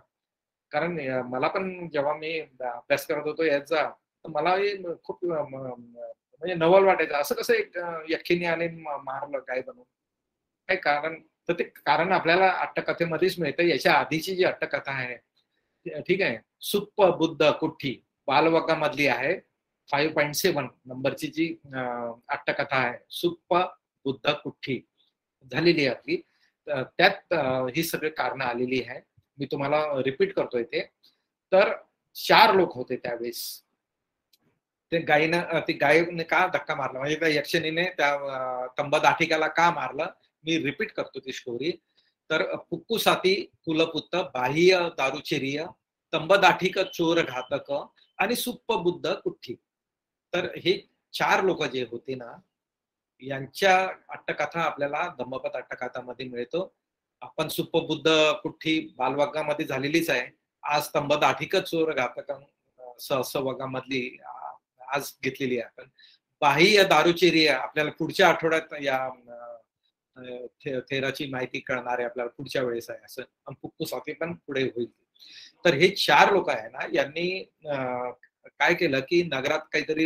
कारण मला पण जेव्हा मी अभ्यास करत होतो याचा, तर मला खूप म्हणजे नवल वाटायचं, असं कसं एक यक्षिणी आले मारलं काय बनवून, काय कारण. तर ते कारण आपल्याला अट्टकथेमध्येच मिळतं. याच्या आधीची जी अट्टकथा आहे, ठीक आहे, सुप्प बुद्ध कुठ्ठी बालवकामधली आहे, 5.7 नंबरची जी अट्टकथा आहे, सुप्प बुद्ध कुठ्ठी झालेली आहे आपली, त्यात ही सगळी कारणं आलेली आहे. मी तुम्हाला रिपीट करतोय ते. तर 4 लोक होते त्यावेळेस. ते गायीने का धक्का मारला, म्हणजे त्या यक्षिणीने त्या तंबदाठिकाला का मारलं, मी रिपीट करतो ती स्टोरी. तर पुक्कुसाती कुलपुत्त बाह्य दारुचेरिय तंबदाठिक चोर घातक आणि सुप्प बुद्ध कुठ्ठी. तर हे 4 लोक जे होते ना, यांच्या अट्टकथा आपल्याला धम्मपद अट्टकथामध्ये मिळतो. आपण सुप्प बुद्ध कुठ्ठी बालवगामध्ये झालेलीच आहे. आज तंबदाठिक चोर घातक सहसवगामधली आज घेतलेली आहे आपण. बाह्य दारुचेरी आपल्याला पुढच्या आठवड्यात या थेराची माहिती कळणार आहे आपल्याला पुढच्या वेळेस आहे असं, आणि पुक्कुसाती पण पुढे होईल. तर हे 4 लोक आहे ना, यांनी काय केलं की नगरात काहीतरी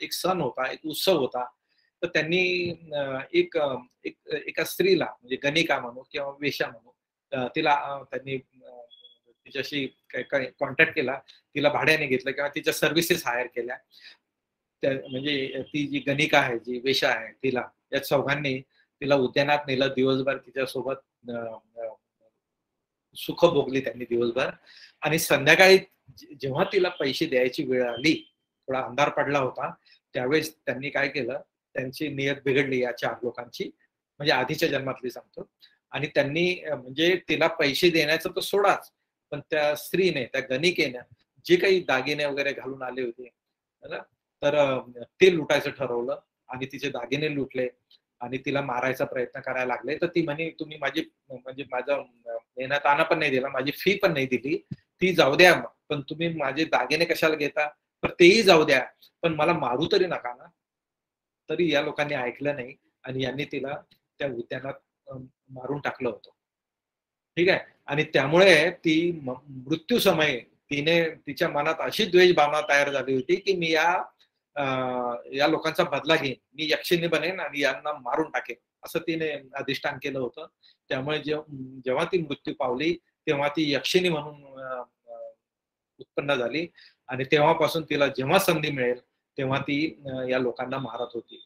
एक सण होता, एक उत्सव होता. तर त्यांनी एका स्त्रीला, म्हणजे गणिका म्हणू किंवा वेश्या म्हणू, तिला त्यांनी तिच्याशी कॉन्टॅक्ट केला, तिला भाड्याने घेतलं किंवा तिच्या सर्व्हिसेस हायर केल्या. म्हणजे ती जी गणिका आहे, जी वेश्या आहे, तिला या चौघांनी तिला उद्यानात नेलं, दिवसभर तिच्यासोबत सुख भोगली त्यांनी दिवसभर. आणि संध्याकाळी जेव्हा तिला पैसे द्यायची वेळ आली, थोडा अंधार पडला होता, त्यावेळेस त्यांनी काय केलं, त्यांची नियत बिघडली या 4 लोकांची, म्हणजे आधीच्या जन्मातली सांगतो. आणि त्यांनी म्हणजे तिला पैसे देण्याचं तर सोडाच, पण त्या स्त्रीने, त्या गणिकेने जे काही दागिने वगैरे घालून आले होते तर ते लुटायचं ठरवलं, आणि तिचे दागिने लुटले आणि तिला मारायचा प्रयत्न करायला लागले. तर ती म्हणे, तुम्ही माझी, म्हणजे माझं देण्यात आणा पण नाही दिला, माझी फी पण नाही दिली, ती जाऊ द्या, पण तुम्ही माझे दागिने कशाला घेता, तर तेही जाऊ द्या, पण मला मारू तरी नका ना. तरी या लोकांनी ऐकलं नाही, आणि यांनी तिला त्या उद्यानात मारून टाकलं होतं. ठीक आहे. आणि त्यामुळे ती मृत्यू समय तिने तिच्या मनात अशी द्वेष भावना तयार झाली होती की मी या लोकांचा बदला घेईन, मी यक्षिणी बनेन आणि यांना मारून टाकेन, असं तिने अधिष्ठान केलं होतं. त्यामुळे जेव्हा ती मृत्यू पावली तेव्हा ती यक्षिणी म्हणून उत्पन्न झाली, आणि तेव्हापासून तिला जेव्हा संधी मिळेल तेव्हा ती या लोकांना मारत होती.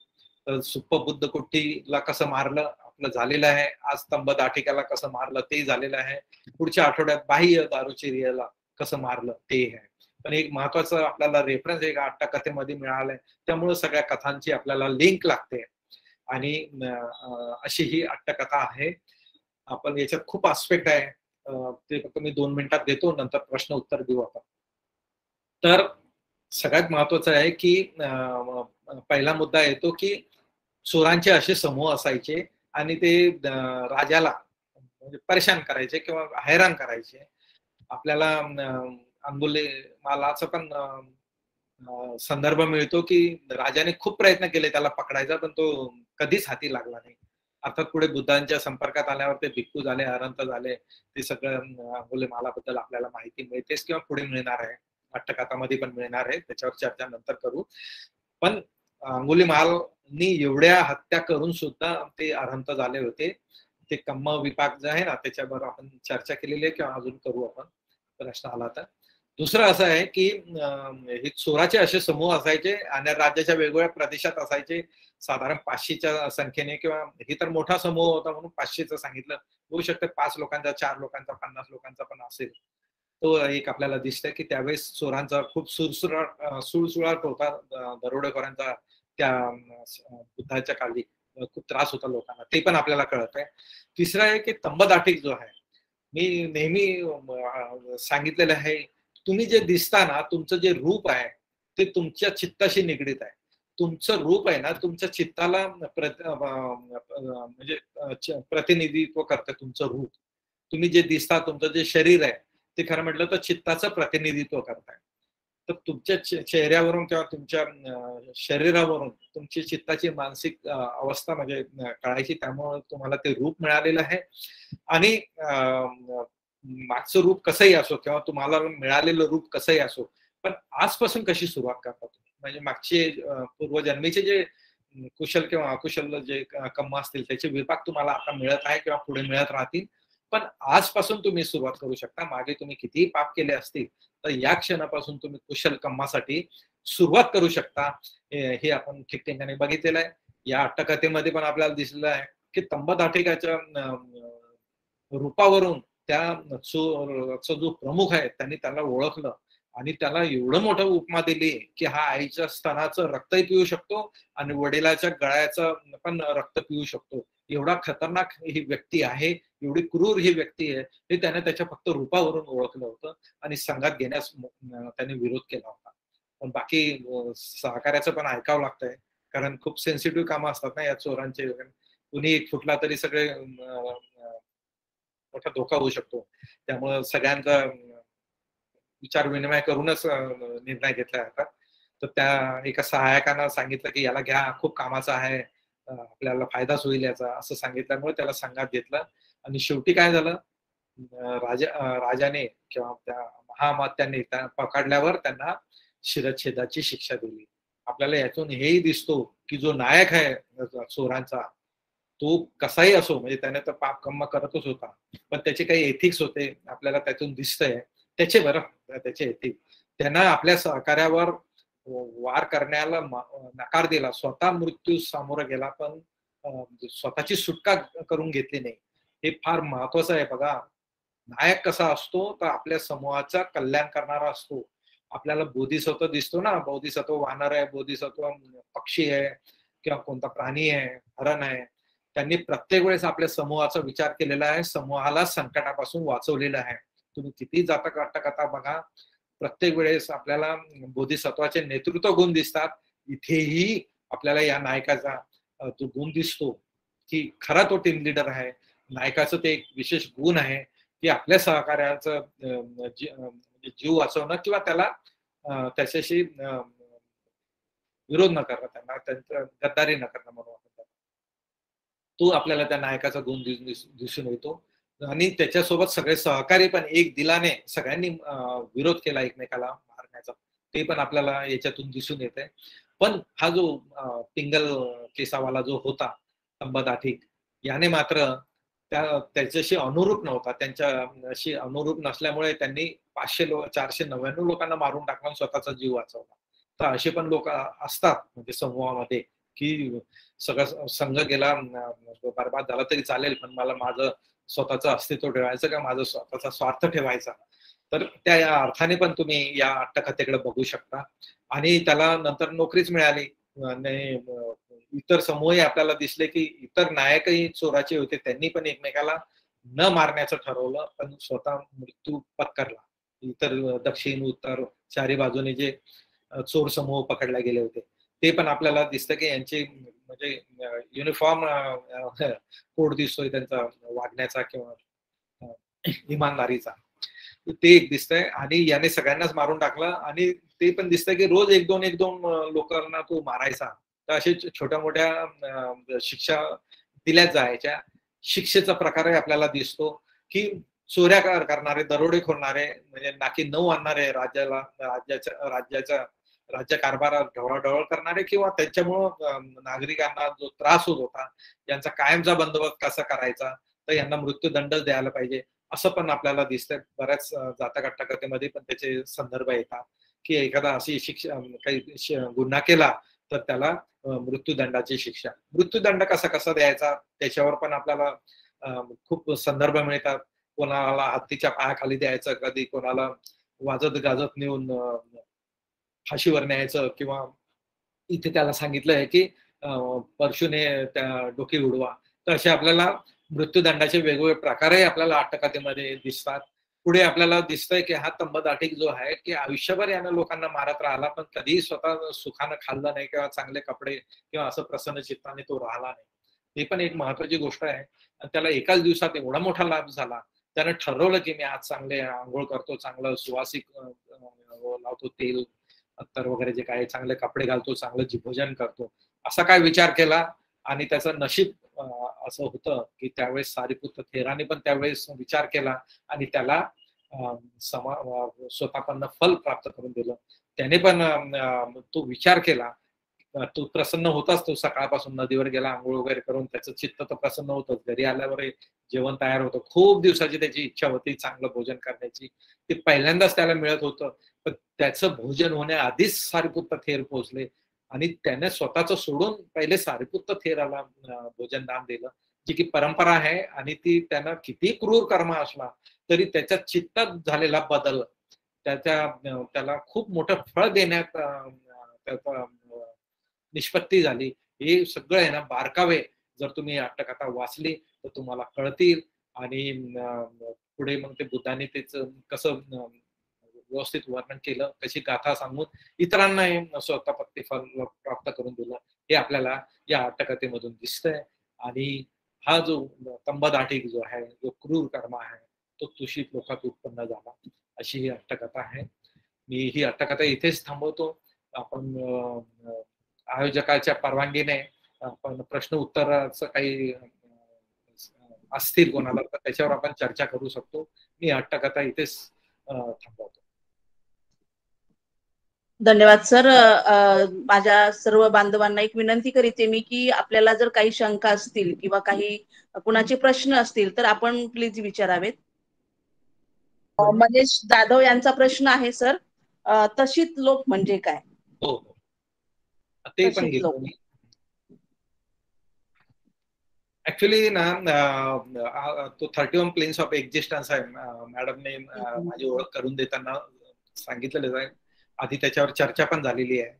तर सुप्प बुद्ध कुठ्ठीला कसं मारलं आपलं झालेलं आहे, आज तंबदाठिकाला कसं मारलं ते झालेलं आहे, पुढच्या आठवड्यात बाह्य दारुचेरियाला कसं मारलं ते आहे. पण एक महत्वाचं आपल्याला रेफरन्स एक अट्टकथेमध्ये मिळालंय, त्यामुळे सगळ्या कथांची आपल्याला लिंक लागते. आणि अशी ही अट्टकथा आहे. आपण याच्यात खूप आस्पेक्ट आहे, ते फक्त मी 2 मिनिटात देतो, नंतर प्रश्न उत्तर देऊ आपण. तर सगळ्यात महत्वाचं आहे की पहिला मुद्दा येतो की चोरांचे असे समूह असायचे, आणि ते राजाला म्हणजे परेशान करायचे किंवा हैराण करायचे. आपल्याला अंगुलीमालाचा पण संदर्भ मिळतो की राजाने खूप प्रयत्न केले त्याला पकडायचा, पण तो कधीच हाती लागला नाही. अर्थात पुढे बुद्धांच्या संपर्कात आल्यावर ते भिक्खू झाले, अरहंत झाले, ते सगळं अंगुलीमालाबद्दल आपल्याला माहिती मिळतेच किंवा पुढे मिळणार आहे, अट्टकथामध्ये पण मिळणार आहे, त्याच्यावर चर्चा नंतर करू. पण अंगुलीमालनी एवढ्या हत्या करून सुद्धा ते अरहंत झाले होते. ते कम्म विपाक जे आहे ना, त्याच्यावर आपण चर्चा केलेली आहे किंवा अजून करू आपण, प्रश्न आला तर. दुसरं असं आहे की हे चोराचे असे समूह असायचे आणि राज्याच्या वेगवेगळ्या प्रदेशात असायचे, साधारण 500च्या संख्येने, किंवा हे तर मोठा समूह होता म्हणून 500चं सांगितलं, होऊ शकतं 5 लोकांचा, 4 लोकांचा, 50 लोकांचा पण असेल. तो एक आपल्याला दिसतंय की त्यावेळेस चोरांचा खूप सुळसुळाट होता, दरोडेखोरांचा त्या बुद्धाच्या काळी खूप त्रास होता लोकांना, ते पण आपल्याला कळत आहे. तिसरं आहे की तंबदाठीक जो आहे, मी नेहमी सांगितलेलं आहे, तुम्ही जे दिसता ना, तुमचं जे रूप आहे ते तुमच्या चित्ताशी निगडीत आहे. तुमचं रूप आहे ना, तुमच्या चित्ताला म्हणजे प्रतिनिधित्व करतं तुमचं रूप. तुम्ही जे दिसता, तुमचं जे शरीर आहे ते खरं म्हटलं तर चित्ताचं प्रतिनिधित्व करताय. तर तुमच्या चेहऱ्यावरून किंवा तुमच्या शरीरावरून तुमची चित्ताची मानसिक अवस्था म्हणजे कळायची, त्यामुळे तुम्हाला ते रूप मिळालेलं आहे. आणि मागचं रूप कसंही असो किंवा तुम्हाला मिळालेलं रूप कसंही असो, पण आजपासून कशी सुरुवात करता तुम्ही, म्हणजे मागचे पूर्वजन्मीचे जे कुशल किंवा अकुशल जे कर्म असतील त्याचे विपाक तुम्हाला आता मिळत आहे किंवा पुढे मिळत राहतील, पण आजपासून तुम्ही सुरुवात करू शकता. मागे तुम्ही कितीही पाप केले असतील तर या क्षणापासून तुम्ही कुशल कर्मासाठी सुरुवात करू शकता. हे आपण ठिकठिकाणी बघितलेलं आहे. या अट्टकथेमध्ये पण आपल्याला दिसलेलं आहे की तंबदाठिकाच्या रूपावरून त्या जो प्रमुख आहे त्यांनी त्याला ओळखलं आणि त्याला एवढं मोठं उपमा दिली की हा आईच्या स्तनाचं रक्तही पिऊ शकतो आणि वडिलाच्या गळ्याचं पण रक्त पिऊ शकतो. एवढा खतरनाक ही व्यक्ती आहे, एवढी क्रूर ही व्यक्ती आहे, हे त्याने त्याच्या फक्त रूपावरून ओळखलं होतं आणि संघात घेण्यास त्याने विरोध केला होता. पण बाकी सहकार्याचं पण ऐकावं लागतंय, कारण खूप सेन्सिटिव्ह कामं असतात ना या चोरांचे. कुणी एक फुटला तरी सगळे मोठा धोका होऊ शकतो. त्यामुळं सगळ्यांचा विचार विनिमय करूनच निर्णय घेतला जातात. तर त्या एका सहायकानं सांगितलं की याला घ्या, खूप कामाचा आहे, आपल्याला फायदाच होईल याचा, असं सांगितल्यामुळे त्याला संघात घेतलं. आणि शेवटी काय झालं, राजाने किंवा त्या महामात्याने पकडल्यावर त्यांना शिरच्छेदाची शिक्षा दिली. आपल्याला यातून हेही दिसतो की जो नायक आहे चोरांचा, तो कसाही असो, म्हणजे त्याने तर पाप कर्म करतच होता, पण त्याचे काही एथिक्स होते, आपल्याला त्यातून दिसतंय त्याचे एथिक्स. त्यांना आपल्या सहकार्यावर वार करण्याला नकार दिला, स्वतः मृत्यू सामोरं गेला, पण स्वतःची सुटका करून घेतली नाही. हे फार महत्वाचं आहे. बघा, नायक कसा असतो तर आपल्या समूहाचा कल्याण करणारा असतो. आपल्याला बोधिसत्व दिसतो ना, बोधिसत्व वानर आहे, बोधिसत्व पक्षी आहे किंवा कोणता प्राणी आहे, हरण आहे, त्यांनी प्रत्येक वेळेस आपल्या समूहाचा विचार केलेला आहे, समूहाला संकटापासून वाचवलेलं आहे. तुम्ही किती जातक अट्टकथा बघा, प्रत्येक वेळेस आपल्याला बोधिसत्वाचे नेतृत्व गुण दिसतात. इथेही आपल्याला या नायकाचा तो गुण दिसतो की खरा तो टीम लिडर आहे. नायकाचं ते एक विशेष गुण आहे की आपल्या सहकार्याचं जीव वाचवणं किंवा त्याला त्याच्याशी विरोध न करणं, त्यांना त्यांचं गद्दारी न करणं म्हणून तो आपल्याला त्या नायकाचा गुण दिसून येतो. आणि त्याच्यासोबत सगळे सहकारी पण एक दिलाने सगळ्यांनी विरोध केला एकमेकाला मारण्याचा, ते पण आपल्याला याच्यातून दिसून येते. पण हा जो पिंगल केसावाला जो होता तंबदाठिक, याने मात्र त्याच्याशी अनुरूप नव्हता. त्यांच्याशी अनुरूप नसल्यामुळे त्यांनी 499 लोकांना मारून टाकला आणि स्वतःचा जीव वाचवला. तर असे पण लोक असतात म्हणजे समूहामध्ये की सगळं संघ गेला, बरबाद झाला तरी चालेल, पण मला माझं स्वतःचं अस्तित्व ठेवायचं का माझा स्वतःचा स्वार्थ ठेवायचा. तर त्या अर्थाने पण तुम्ही या अट्टकथेकडे बघू शकता. आणि त्याला नंतर नोकरीच मिळाली. इतर समूहही आपल्याला दिसले की इतर नायकही चोराचे होते, त्यांनी पण एकमेकाला न मारण्याचं ठरवलं, पण स्वतः मृत्यू पत्करला. इतर दक्षिण उत्तर चारी बाजूने जे चोर समूह पकडले गेले होते ते पण आपल्याला दिसतं की यांची म्हणजे युनिफॉर्म कोड दिसतोय त्यांचा वागण्याचा किंवा इमानदारीचा, ते एक दिसतंय. आणि याने सगळ्यांनाच मारून टाकलं. आणि ते पण दिसतंय की रोज एक दोन लोकांना तो मारायचा. तर असे छोट्या मोठ्या शिक्षा दिल्या जायच्या. शिक्षेचा प्रकारही आपल्याला दिसतो की चोऱ्या करणारे, दरोडे खोलणारे, म्हणजे नाकी नऊ आणणारे, राज्य कारभारात ढवळाढवळ करणारे किंवा त्याच्यामुळं नागरिकांना जो त्रास होत होता, यांचा कायमचा बंदोबस्त कसा करायचा, तर यांना मृत्यूदंड द्यायला पाहिजे असं पण आपल्याला दिसतंय. बऱ्याच जातक अट्टकथेमध्ये पण त्याचे संदर्भ येतात की एखादा अशी शिक्षा काही गुन्हा केला तर त्याला मृत्यूदंडाची शिक्षा. मृत्यूदंड कसा कसा द्यायचा त्याच्यावर पण आपल्याला खूप संदर्भ मिळतात. कोणाला हत्तीच्या पायाखाली द्यायचं, कधी कोणाला वाजत गाजत नेऊन फाशीवर न्यायचं, किंवा इथे त्याला सांगितलंय की परशुने त्या डोकी उडवा. तर असे आपल्याला मृत्यूदंडाचे वेगवेगळे प्रकारही आपल्याला अट्टकथेमध्ये दिसतात. पुढे आपल्याला दिसतंय की हा तंबदाटिक जो आहे की आयुष्यभर यानं लोकांना मारत राहिला, पण कधीही स्वतः सुखानं खाल्लं नाही किंवा चांगले कपडे किंवा असं प्रसन्न चित्ताने तो राहिला नाही. ही पण एक महत्वाची गोष्ट आहे. आणि त्याला एकाच दिवसात एवढा मोठा लाभ झाला. त्यानं ठरवलं की मी आज चांगले आंघोळ करतो, चांगलं सुवासिक लावतो, तेल अत्तर वगैरे जे काही चांगले कपडे घालतो, चांगलं भोजन करतो, असा काय विचार केला. आणि त्याचं नशीब असं होतं की त्यावेळेस सारीपुत्र थेराने पण त्यावेळेस विचार केला आणि त्याला स्वतःपन्न फल प्राप्त करून दिलं. त्याने पण तो विचार केला. तो प्रसन्न होताच. तो सकाळपासून नदीवर गेला, आंघोळ वगैरे करून त्याचं चित्त तर प्रसन्न होतच. घरी आल्यावर जेवण तयार होतं. खूप दिवसाची त्याची इच्छा होती चांगलं भोजन करण्याची. ते पहिल्यांदाच त्याला मिळत होतं. पण त्याचं भोजन होण्याआधीच सारीपुत्र थेर पोहोचले आणि त्याने स्वतःचं सोडून पहिले सारीपुत्र थेराला भोजन दान दिलं, जी की परंपरा आहे. आणि ती त्यानं किती क्रूर कर्म असला तरी त्याच्या चित्तात झालेला बदल त्याला खूप मोठं फळ देण्यात त्याचा निष्पत्ती झाली. हे सगळं आहे ना बारकावे जर तुम्ही अट्टकथा वाचली तर तुम्हाला कळतील. आणि पुढे मग ते बुद्धाने तेच कसं व्यवस्थित वर्णन केलं, कशी गाथा सांगून इतरांना स्वतः प्रतिफल प्राप्त करून दिलं, हे आपल्याला या अट्टकथेमधून दिसतंय. आणि हा जो तंबदाटिक जो आहे, जो क्रूर कर्म आहे, तो दूषित लोकात उत्पन्न झाला, अशी ही अट्टकथा आहे. मी ही अट्टकथा इथेच थांबवतो. आपण आयोजकाच्या परवानगीने आपण प्रश्न उत्तराचं काही असतील कोणाला तर त्याच्यावर आपण चर्चा करू शकतो. मी अट्टकथा इथेच थांबवतो. धन्यवाद सर. माझ्या सर्व बांधवांना एक विनंती करीते मी की आपल्याला जर काही शंका असतील किंवा काही कुणाचे प्रश्न असतील तर आपण प्लीज विचारावेत. मनीष जाधव यांचा प्रश्न आहे सर, तशीत लोक म्हणजे काय? हो, ते पण घेतो मी. ऍक्च्युली ना तो 31 प्लेन्स ऑफ एक्झिस्टन्स आहे. मॅडमने माझी ओळख करून देताना सांगितलेलं आहे. आधी त्याच्यावर चर्चा पण झालेली आहे.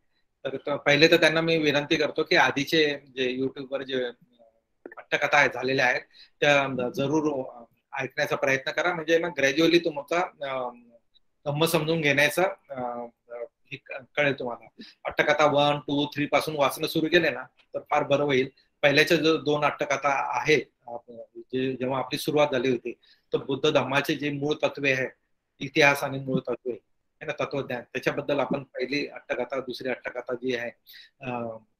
तर पहिले तर त्यांना मी विनंती करतो की आधीचे जे युट्यूबवर जे अट्टकथा झालेल्या आहेत त्या जरूर ऐकण्याचा प्रयत्न करा. म्हणजे ना ग्रॅज्युअली तुमचा धम्म समजून घेण्याचा कळेल तुम्हाला. अट्टकथा 1, 2, 3 पासून वाचणं सुरू केले ना तर फार बरं होईल. पहिल्याच्या जो 2 अट्टकथा आहेत, जेव्हा आपली सुरुवात झाली होती, तर बुद्ध धम्माचे जे मूळ तत्वे आहे, इतिहास आणि मूळ तत्वे आहे ना, तत्वज्ञान, त्याच्याबद्दल आपण पहिली अट्टकथा, दुसरी अट्टकथा जी आहे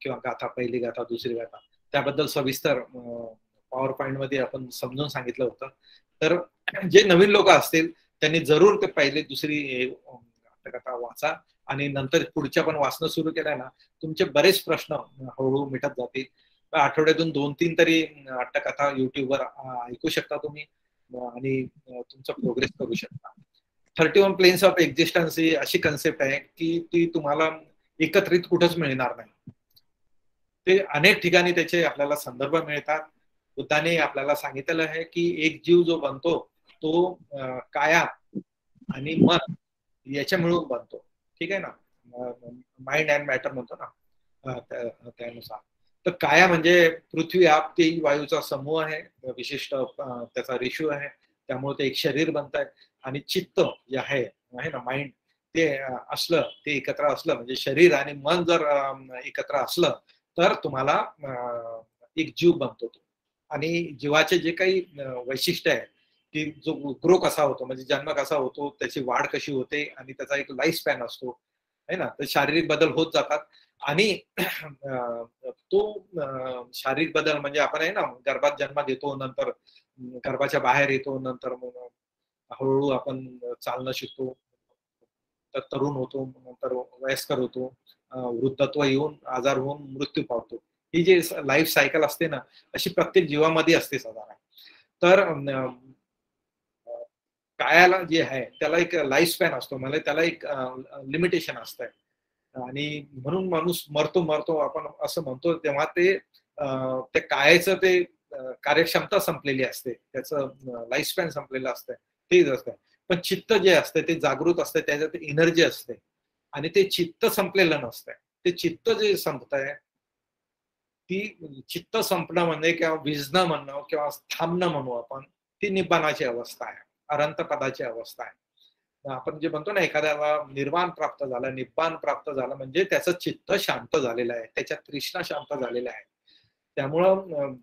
किंवा गाथा, पहिली गाथा, दुसरी गाथा, त्याबद्दल सविस्तर पॉवर पॉइंट मध्ये आपण समजून सांगितलं होतं. तर जे नवीन लोक असतील त्यांनी जरूर ते पहिली दुसरी अट्टकथा वाचा आणि नंतर पुढच्या पण वाचणं सुरू केलं ना, तुमचे बरेच प्रश्न हळूहळू मिटत जातील. आठवड्यातून 2-3 तरी अट्टकथा युट्यूबवर ऐकू शकता तुम्ही आणि तुमचा प्रोग्रेस करू शकता. 31 प्लेन्स ऑफ एक्झिस्टन्स ही अशी कन्सेप्ट आहे की ती तुम्हाला एकत्रित कुठंच मिळणार नाही. ते अनेक ठिकाणी त्याचे आपल्याला संदर्भ मिळतात. बुद्धाने आपल्याला सांगितलेलं आहे की एक जीव जो बनतो तो काया आणि मन याच्या मिळून बनतो. ठीक आहे ना, माइंड अँड मॅटर म्हणतो ना त्यानुसार. तर काया म्हणजे पृथ्वी, आप, तेज, वायूचा समूह आहे, विशिष्ट त्याचा रेशिओ आहे, त्यामुळे ते एक शरीर बनत आहे. आणि चित्त जे आहे ना, माइंड, ते असलं, ते एकत्र असलं, म्हणजे शरीर आणि मन जर एकत्र असलं तर तुम्हाला एक जीव बनतो तो. आणि जीवाचे जे काही वैशिष्ट्य आहे की जो ग्रो कसा होतो, म्हणजे जन्म कसा होतो, त्याची वाढ कशी होते आणि त्याचा एक लाईफ स्पॅन असतो आहे ना, तर शारीरिक बदल होत जातात. आणि तो शारीरिक बदल म्हणजे आपण आहे ना गर्भात जन्म घेतो, नंतर गर्भाच्या बाहेर येतो, नंतर मग हळूहळू आपण चालणं शिकतो, तर तरुण होतो, नंतर वयस्कर होतो, वृद्धत्व येऊन आजार होऊन मृत्यू पावतो. ही जी लाईफ सायकल असते ना, अशी प्रत्येक जीवामध्ये असते साधारण. तर कायाला जे आहे त्याला एक लाईफ स्पॅन असतो, म्हणजे त्याला एक लिमिटेशन असतं. आणि म्हणून माणूस मरतो आपण असं म्हणतो, तेव्हा ते त्या कायाचं ते कार्यक्षमता संपलेली असते, त्याचं लाईफ स्पॅन संपलेलं असतं, तेच असतं. पण चित्त जे असते ते जागृत असते, त्याच्यात एनर्जी असते, आणि ते चित्त संपलेलं नसतंय. ते चित्त जे संपतंय, ती चित्त संपणं म्हणजे किंवा विझणं म्हणणं किंवा थांबणं म्हणू आपण, ती निब्बाणाची अवस्था आहे, अनंत पदाची अवस्था आहे. आपण जे म्हणतो ना एखाद्याला निर्वाण प्राप्त झालं, निब्बाण प्राप्त झालं, म्हणजे त्याचं चित्त शांत झालेलं आहे, त्याच्या तृष्णा शांत झालेल्या आहे. त्यामुळं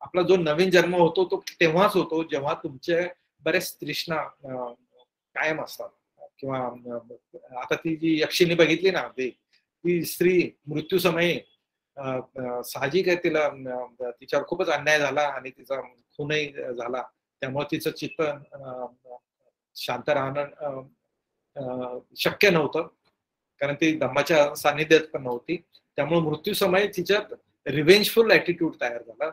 आपला जो नवीन जन्म होतो तो तेव्हाच होतो जेव्हा तुमचे बरेच तृष्णा कायम असतात. किंवा आता ती जी यक्षिणी बघितली ना, ती स्त्री मृत्यू समयी साहजिक आहे, तिला तिच्यावर खूपच अन्याय झाला आणि तिचा खूनही झाला, त्यामुळे तिचं चित्त शांत राहणं शक्य नव्हतं, कारण ती धम्माच्या सानिध्यात पण नव्हती. त्यामुळे मृत्यू समय तिच्यात रिव्हेंजफुल ऍटिट्यूड तयार झाला,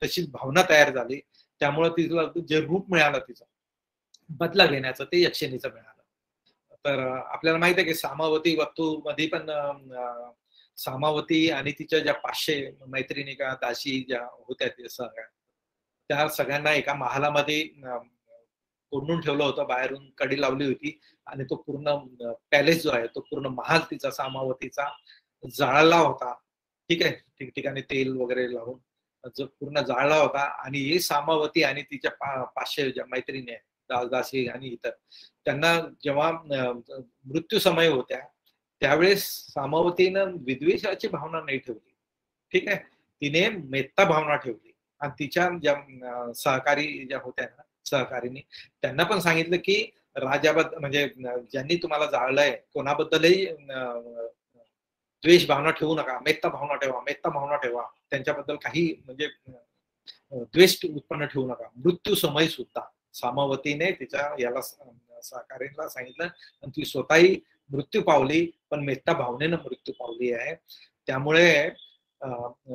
तशी भावना तयार झाली. त्यामुळे तिला जे रूप मिळालं तिचं बदला घेण्याचं, ते यक्षिणीचं मिळालं. तर आपल्याला माहित आहे की सामावती वक्तू मध्ये पण सामावती आणि तिच्या ज्या 500 मैत्रिणी का दासी ज्या होत्या त्या सगळ्यांना एका महालामध्ये कोंडून ठेवलं होतं, बाहेरून कडी लावली होती, आणि तो पूर्ण पॅलेस जो आहे तो पूर्ण महाल तिचा सामावतीचा जाळला होता. ठीक आहे, ठिकठिकाणी तेल वगैरे लावून जो पूर्ण जाळला होता. आणि ही सामावती आणि तिच्या 500 ज्या मैत्रिणी आहेत, दासी आणि इतर, त्यांना जेव्हा मृत्यू समय होत्या त्यावेळेस सामावतीनं विद्वेषाची भावना नाही ठेवली. ठीक आहे, तिने मेत्ता भावना ठेवली. आणि तिच्या ज्या सहकारी ज्या होत्या ना, सहकारीनी, त्यांना पण सांगितलं की राजाबद्दल, म्हणजे ज्यांनी तुम्हाला जाळलंय कोणाबद्दलही द्वेष भावना ठेवू नका, मेत्ता भावना ठेवा, मेत्ता भावना ठेवा, त्यांच्याबद्दल काही म्हणजे द्वेष उत्पन्न ठेवू नका. मृत्यू समय सुद्धा सामावतीने तिच्या याला सहकारीला सांगितलं, आणि ती स्वतःही मृत्यू पावली, पण मेत्ता भावनेनं मृत्यू पावली आहे. त्यामुळे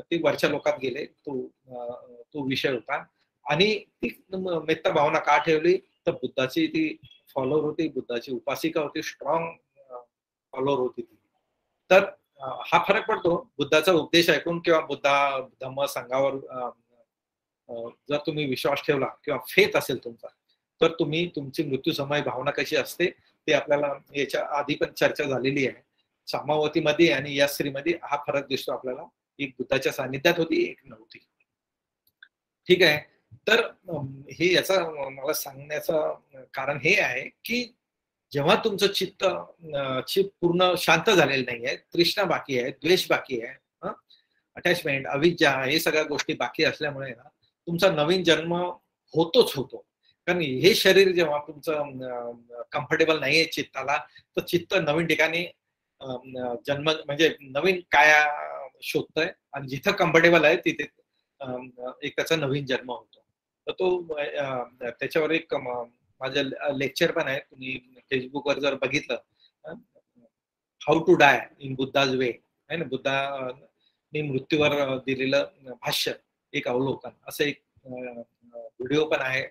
ती वरच्या लोकात गेले, तो विषय होता. आणि ती मेत्ता भावना का ठेवली, तर बुद्धाची ती फॉलोअर होती, बुद्धाची उपासिका होती, स्ट्रॉंग फॉलोअर होती ती. तर हा फरक पडतो बुद्धाचा उपदेश ऐकून किंवा बुद्धा धम्म संघावर जर तुम्ही विश्वास ठेवला किंवा फेथ असेल तुमचा, तर तुम्ही तुमची मृत्यू समय भावना कशी असते ते आपल्याला याच्या आधी पण चर्चा झालेली आहे. सामावतीमध्ये आणि या स्त्रीमध्ये हा फरक दिसतो आपल्याला, एक बुद्धाच्या सानिध्यात होती, एक नव्हती. ठीक आहे, तर हे याचा मला सांगण्याचं कारण हे आहे की जेव्हा तुमचं चित्त पूर्ण शांत झालेलं नाहीये, तृष्णा बाकी आहे, द्वेष बाकी आहे, अटॅचमेंट, अविद्या, हे सगळ्या गोष्टी बाकी असल्यामुळे ना तुमचा नवीन जन्म होतोच होतो. कारण हे शरीर जेव्हा तुमचं कम्फर्टेबल नाहीये चित्ताला, तर चित्त नवीन ठिकाणी जन्म म्हणजे नवीन काया शोधतोय, आणि जिथं कम्फर्टेबल आहे तिथे एक त्याचा नवीन जन्म होतो. तर तो त्याच्यावर एक माझं लेक्चर पण आहे, तुम्ही फेसबुकवर जर बघितलं, how to die in Buddha's way आहे ना, बुद्धाने मृत्यूवर दिलेलं भाष्य, एक अवलोकन, असं एक व्हिडिओ पण आहे.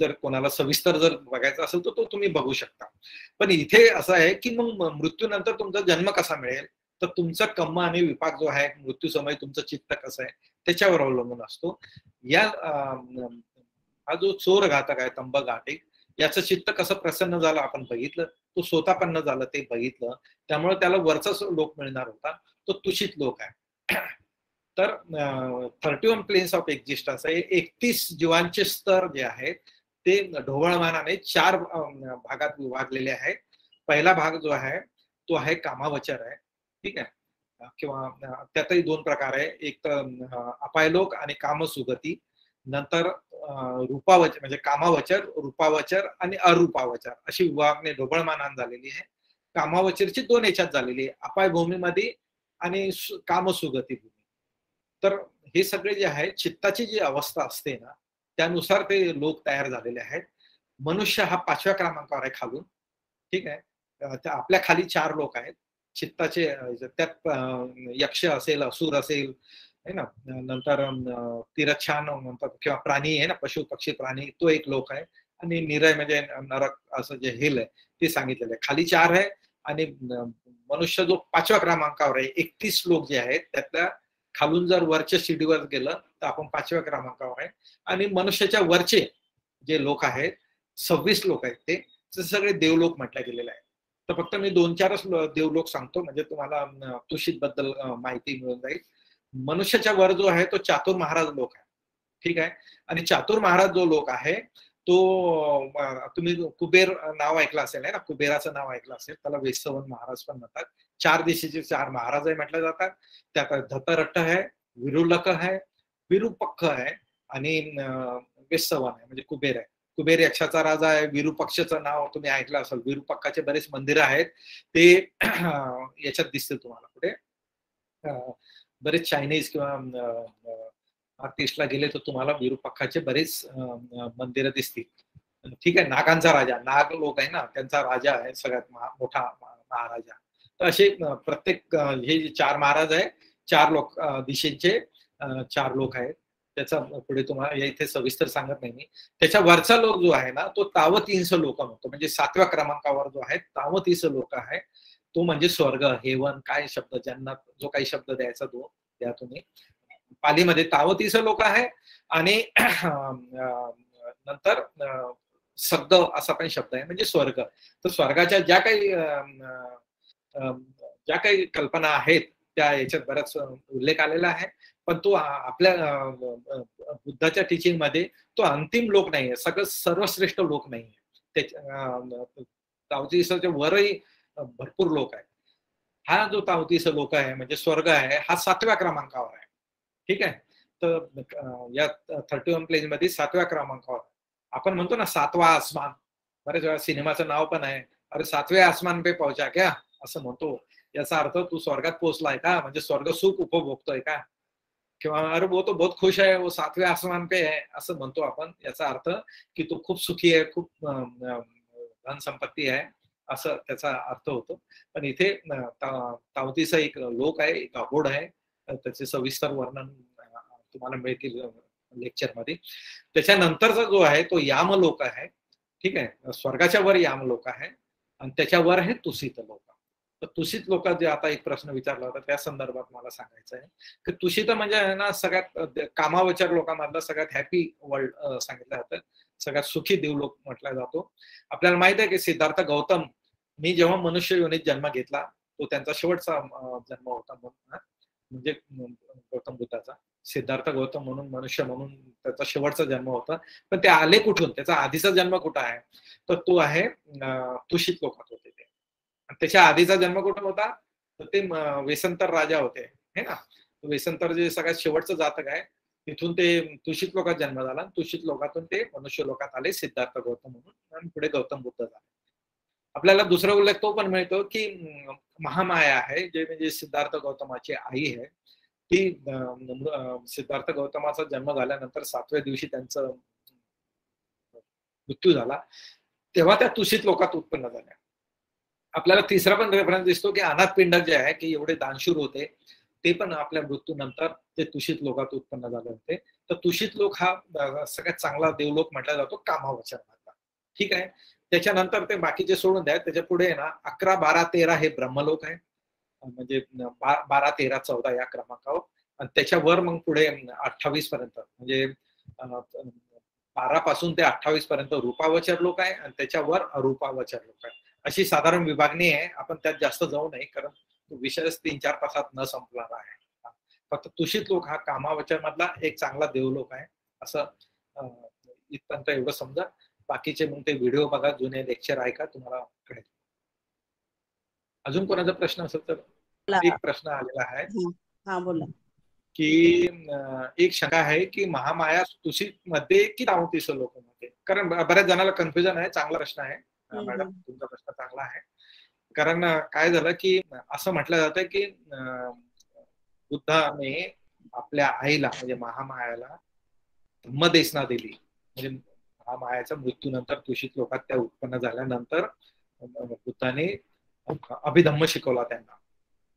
जर कोणाला सविस्तर जर बघायचा असेल तर तो तुम्ही बघू शकता. पण इथे असं आहे की मग मृत्यूनंतर तुमचा जन्म कसा मिळेल, तर तुमचा कर्म आणि विपाक जो आहे, मृत्यू समय तुमचं चित्त कसं आहे त्याच्यावर अवलंबून असतो. या हा जो चोर घातक आहे, तंब घाटिक, याचं चित्त कसं प्रसन्न झालं आपण बघितलं, तो स्वतःपन्न झालं ते बघितलं, त्यामुळे त्याला वरचाच लोक मिळणार होता, तो तुषित लोक आहे. तर 31 प्लेन्स ऑफ एक्झिस्टन्स आहे, 31 जीवांचे स्तर जे आहेत ते ढोबळमानाने 4 भागात विभागलेले आहेत. पहिला भाग जो आहे तो आहे कामावचर आहे. ठीक आहे, किंवा त्यातही 2 प्रकार आहे, एक तर अपायलोक आणि कामसुगती. नंतर रूपावचर म्हणजे कामावचर, रूपावचर आणि अरूपावचर अशी विभागणी ढोबळमानाने झालेली आहे. कामावचरची 2 याच्यात झालेली आहे. अपाय भूमीमध्ये आणि कामसुगती भूमी. तर हे सगळे जे आहे चित्ताची जी अवस्था असते ना त्यानुसार ते लोक तयार झालेले आहेत. मनुष्य हा 5व्या क्रमांकावर आहे खालून. ठीक आहे. आपल्या खाली 4 लोक आहेत चित्ताचे. त्यात यक्ष असेल, असुर असेल है ना, नंतर तिरछान म्हणतात किंवा प्राणी आहे ना, पशु पक्षी प्राणी, तो एक लोक आहे. आणि निरय म्हणजे नरक असं जे हेल आहे ते सांगितलेलं आहे. खाली 4 आहे आणि मनुष्य जो 5व्या क्रमांकावर आहे. 31 लोक जे आहेत त्यातल्या खालून जर वरच्या शिडीवर गेलं तर आपण 5व्या क्रमांकावर आहे. आणि मनुष्याच्या वरचे जे लोक आहेत 26 लोक आहेत ते सगळे देवलोक म्हटले गेलेले आहे. तर फक्त मी 2-4च देवलोक सांगतो म्हणजे तुम्हाला तुषित बद्दल माहिती मिळून जाईल. मनुष्याच्या वर जो आहे तो चातुर महाराज लोक आहे. ठीक आहे. आणि चातुर महाराज जो लोक आहे तो तुम्ही कुबेर नाव ऐकलं असेल आहे ना, कुबेराचं नाव ऐकलं असेल. त्याला वेसवन महाराज पण म्हणतात. 4 दिशेचे 4 महाराज आहे म्हटले जातात. त्यात धतरट्ट आहे, विरुलक आहे, विरूपक्ष आहे आणि वेसवन आहे म्हणजे कुबेर आहे. कुबेर यक्षाचा राजा आहे. विरूपक्षचं नाव तुम्ही ऐकलं असेल. विरूपक्काचे बरेच मंदिरं आहेत ते याच्यात दिसतील तुम्हाला कुठे. बरेच चायनीज किंवा आर्टिस्टला गेले तर तुम्हाला विरूपक्काचे बरेच मंदिरं दिसतील. ठीक आहे. नागांचा राजा, नाग लोक आहे ना त्यांचा राजा आहे सगळ्यात मोठा महाराजा. तर असे प्रत्येक हे जे 4 महाराज आहे 4 लोक दिशेचे 4 लोक आहेत. त्याचा पुढे तुम्हाला इथे सविस्तर सांगत नाही मी. त्याच्या वरचा लोक जो आहे ना तो तावतींस लोक म्हणतो. म्हणजे 7व्या क्रमांकावर जो आहे तावतींस लोक आहे तो म्हणजे स्वर्ग, हेवन, काय शब्द जन्नत जो काही शब्द द्यायचा तो द्या तुम्ही. पालीमध्ये तावतीस लोक आहे आणि नंतर सद्द असा पण शब्द आहे म्हणजे स्वर्ग. तर स्वर्गाच्या ज्या काही कल्पना आहेत त्या याच्यात बराच उल्लेख आलेला आहे. पण तो आपल्या बुद्धाच्या टीचिंग मध्ये तो अंतिम लोक नाहीये, सगळं सर्वश्रेष्ठ लोक नाहीये. तावतीसच्या वरही भरपूर लोक आहेत. हा जो तावतीस लोक आहे म्हणजे स्वर्ग आहे हा 7व्या क्रमांकावर आहे. ठीक आहे. तर या 31 प्लेज मध्ये 7व्या क्रमांकावर आपण म्हणतो ना 7वा आसमान. बरेच वेळा सिनेमाचं नाव पण आहे. अरे 7वें आसमान पे पहुंचा क्या असं म्हणतो. याचा अर्थ तू स्वर्गात पोहोचलाय का म्हणजे स्वर्ग सुख उपभोगतोय का. किंवा अरे वो तो बहुत खुश आहे वो 7वें आसमान पे आहे असं म्हणतो आपण. याचा अर्थ की तो खूप सुखी आहे, खूप धन संपत्ती आहे असं त्याचा अर्थ होतो. पण इथे तावतीचा एक लोक आहे, एक अबोड आहे. त्याचे सविस्तर वर्णन तुम्हाला मिळतील लेक्चर मध्ये. त्याच्यानंतरचा जो आहे तो यामलोक आहे. ठीक आहे. स्वर्गाच्या वर यामलोक आहे आणि त्याच्यावर आहे तुषित लोक. तर तुषित लोक जे आता एक प्रश्न विचारला होता त्या संदर्भात मला सांगायचं आहे की तुषित म्हणजे ना सगळ्यात कामावचर लोकांमधला सगळ्यात हॅपी वर्ल्ड सांगितलं जातं. सगळ्यात सुखी देवलोक म्हटला जातो. आपल्याला माहित आहे की सिद्धार्थ गौतम मी जेव्हा मनुष्य योनीत जन्म घेतला तो त्यांचा शेवटचा जन्म होता म्हणजे गौतम बुद्धाचा. सिद्धार्थ गौतम म्हणून मनुष्य म्हणून त्याचा शेवटचा जन्म होता. पण ते आले कुठून, त्याचा आधीचा जन्म कुठं आहे तर तो आहे तुषित लोकात होते ते. त्याच्या आधीचा जन्म कुठं होता तर ते वेसंतर राजा होते हे ना. वेसंतर जे सगळ्यात शेवटचं जातक आहे तिथून ते तुषित लोकात जन्म झाला. तुषित लोकातून ते मनुष्य लोकात आले सिद्धार्थ गौतम म्हणून आणि पुढे गौतम बुद्ध झाले. आपल्याला दुसरा उल्लेख तो पण मिळतो की महामाया आहे जे म्हणजे सिद्धार्थ गौतमाची आई आहे. ती सिद्धार्थ गौतमाचा जन्म झाल्यानंतर 7व्या दिवशी त्यांचा मृत्यू झाला तेव्हा त्या तुषित लोकात उत्पन्न झाल्या. आपल्याला तिसरा पण रेफरन्स दिसतो की अनाथ पिंडक जे आहे की एवढे दानशूर होते ते पण आपल्या मृत्यूनंतर ते तुषित लोकात उत्पन्न झाले होते. तर तुषित लोक हा सगळ्यात चांगला देवलोक म्हटला जातो कामावचनाचा. ठीक आहे. त्याच्यानंतर ते बाकीचे सोडून द्या. त्याच्या पुढे ना 11, 12, 13 हे ब्रह्मलोक आहे म्हणजे 12, 13, 14 या क्रमांकावर. आणि त्याच्यावर मग पुढे 28 पर्यंत म्हणजे 12 पासून ते 28 पर्यंत रूपावचर लोक आहे आणि त्याच्यावर अरूपावचर लोक आहे. अशी साधारण विभागणी आहे. आपण त्यात जास्त जाऊ नये कारण तो विषयच 3-4 तासात न संपणार आहे. फक्त तुषित लोक हा कामावचर मधला एक चांगला देवलोक आहे असं इथपर्यंत एवढं समजा. बाकीचे मग ते व्हिडिओ बघा, जुने लेक्चर ऐका, तुम्हाला कळेल. अजून कोणाचा प्रश्न असेल तर एक प्रश्न आलेला आहे. हा बोला. की एक शंका आहे की महामाया तुषित मध्ये की तावतीस लोक मध्ये. कारण बऱ्याच जणांना कन्फ्युजन आहे. चांगला प्रश्न आहे मॅडम, तुमचा प्रश्न चांगला आहे. कारण काय झालं की असं म्हटलं जातं की बुद्धाने आपल्या आईला म्हणजे महामायाला धम्मदेसना दिली. म्हणजे महामायाच्या मृत्यूनंतर दूषित लोकात त्या उत्पन्न झाल्यानंतर बुद्धाने अभिधम्म शिकवला त्यांना.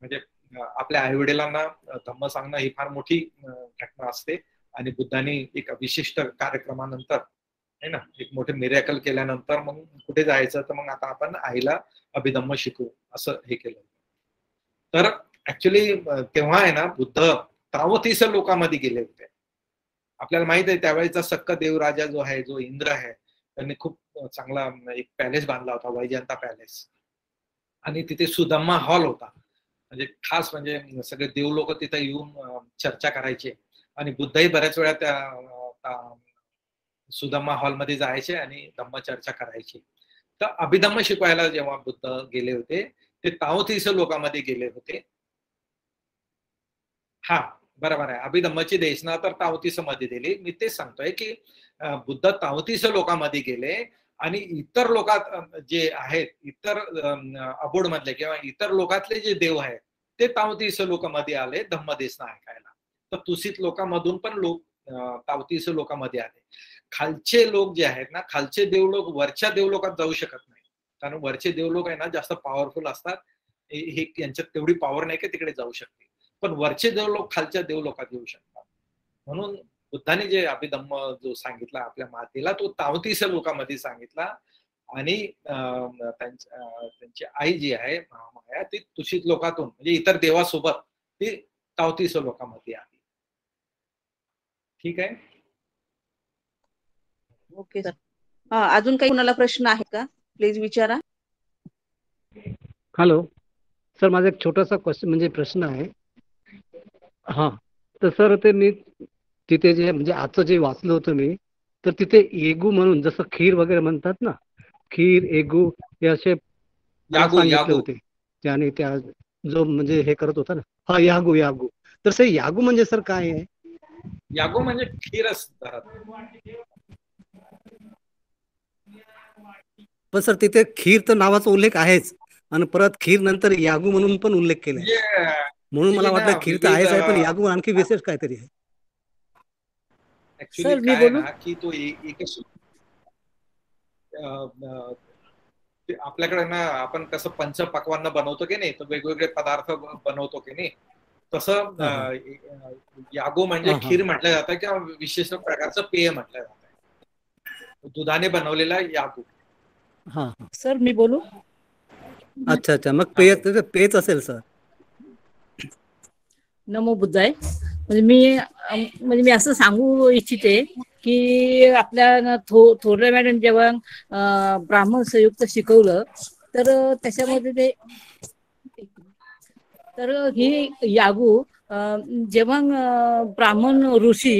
म्हणजे आपल्या आई वडिलांना धम्म सांगणं ही फार मोठी घटना असते आणि बुद्धाने एक विशिष्ट कार्यक्रमानंतर आहे ना एक मोठे मिरॅकल केल्यानंतर मग कुठे जायचं तर मग आता आपण आईला अभिधम्म शिकू असं हे केलं. तर ऍक्च्युली तेव्हा आहे ना बुद्ध 33 लोकांमध्ये गेले होते. आपल्याला माहित आहे त्यावेळेचा सक्क देवराजा जो आहे जो इंद्र आहे त्यांनी खूप चांगला एक पॅलेस बांधला होता वैजंता पॅलेस आणि तिथे सुदामा हॉल होता. म्हणजे खास म्हणजे सगळे देव लोक तिथे येऊन चर्चा करायचे आणि बुद्धही बऱ्याच वेळा त्या सुदामा हॉलमध्ये जायचे आणि धम्मचर्चा करायची. तर अभिधम्म शिकवायला जेव्हा बुद्ध गेले होते ते 33 लोकांमध्ये गेले होते. हा बरोबर आहे. अभिधम्मची देशना तर 33 मध्ये दिली. मी तेच सांगतोय की बुद्ध 33 लोकांमध्ये गेले आणि इतर लोकात जे आहेत इतर अबोड मधले किंवा इतर लोकातले जे देव आहेत ते 33 लोकांमध्ये आले धम्मदेसना ऐकायला. तर तुसित लोकांमधून पण लोक 33 लोकांमध्ये आले. खालचे लोक जे आहेत ना खालचे देवलोक वरच्या देवलोकात जाऊ शकत नाही कारण वरचे देवलोक आहे ना जास्त पॉवरफुल असतात. हे यांच्यात तेवढी पॉवर नाही की तिकडे जाऊ शकते. पण वरचे देवलोक खालच्या देवलोकात येऊ शकतात. म्हणून बुद्धाने जे अभिधम्म जो सांगितला आपल्या मातेला तो 33 लोकांमध्ये सांगितला आणि त्यांची आई जी आहे महामाया ती तुषित लोकातून म्हणजे इतर देवासोबत ती 33 लोकांमध्ये आली. ठीक आहे. Okay sir. हा अजून काही कोणाला प्रश्न आहे का प्लीज विचारा. हॅलो सर माझा एक छोटासा क्वेश्चन म्हणजे प्रश्न आहे. हा तर सर ते मी तिथे जे म्हणजे आजचं जे वाचलं होतं मी तर तिथे येगू म्हणून जसं खीर वगैरे म्हणतात ना खीर येगू हे असे सांगितले होते त्याने त्या जो म्हणजे हे करत होता ना हा यागू यागू. तर सर यागू म्हणजे सर काय आहे? यागू म्हणजे खीर असतात. पण सर तिथे खीर तर नावाचा उल्लेख आहेच आणि परत खीर नंतर यागू म्हणून पण उल्लेख केलाय. म्हणून मला वाटलं खीर तर आहेच आहे पण यागू आणखी विशेष काहीतरी आहे. ऍक्च्युली काय आहे ना की तो एक आपल्याकडे ना आपण कसं पंचपक्वान्न बनवतो की नाही तर वेगवेगळे पदार्थ बनवतो की नाही तसं यागो म्हणजे खीर म्हटलं जातं किंवा विशेष प्रकारचं पेय म्हटलं जातं. दुधाने बनवलेला यागू. सर मी बोलू. अच्छा अच्छा मग पेयच असेल सर. नमो बुद्धाय. म्हणजे मी असं सांगू इच्छिते की आपल्या थोरल्या मॅडम जेव्हा ब्राह्मण संयुक्त शिकवलं तर त्याच्यामध्ये ते तर ही यागू जेव्हा ब्राह्मण ऋषी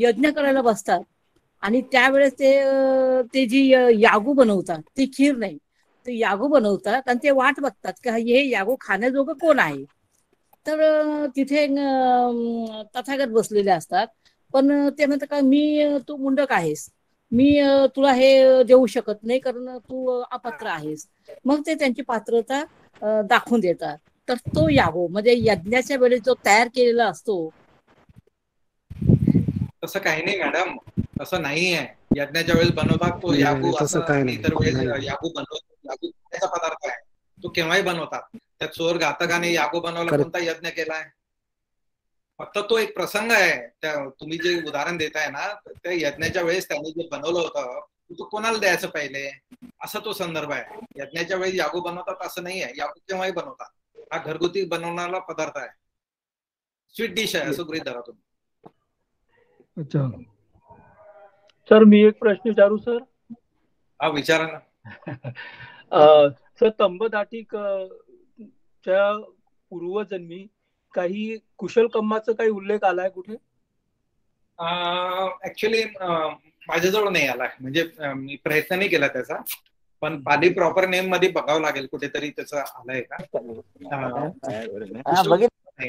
यज्ञ करायला बसतात आणि त्यावेळेस ते जी यागू बनवतात ती खीर नाही ते यागू बनवतात आणि ते वाट बघतात की हे यागू खाण्याजोगं कोण आहे. तर तिथे तथागत बसलेले असतात पण ते म्हणतात का तू मुंडक आहेस मी तुला हे देऊ शकत नाही कारण तू अपात्र आहेस. मग ते त्यांची पात्रता दाखवून देतात. तर तो यागो म्हणजे यज्ञाच्या वेळेस जो तयार केलेला असतो. तसं काही नाही मॅडम तसं नाही आहे. यज्ञाच्या वेळेस बनवतात तो यागू असं इतर वेळेस यागू बनवतो पदार्थ आहे तो केव्हाही बनवतात. त्या चोर घातकाने यागू बनवला कोणता यज्ञ केलाय. फक्त तो एक प्रसंग आहे. त्या तुम्ही जे उदाहरण देताय ना त्या यज्ञाच्या वेळेस त्यांनी जे बनवलं होतं तो कोणाला द्यायचं पहिले असा तो संदर्भ आहे. यज्ञाच्या वेळेस यागू बनवतात असं नाही आहे. यागू केव्हाही बनवतात. हा घरगुती बनवणारा पदार्थ आहे. स्वीट डिश आहे असं गृहीत धरा तुम्ही. अच्छा सर मी एक प्रश्न विचारू सर. हा विचारा ना. सर तंबदाटिक च्या पूर्वजन्मी काही कुशल कर्माचा काही उल्लेख आलाय कुठे? ऍक्च्युली माझ्याजवळ नाही आला म्हणजे मी प्रयत्न नाही केला त्याचा पण पाली प्रॉपर नेम मध्ये बघावं लागेल कुठेतरी त्याचं आलंय का. नाही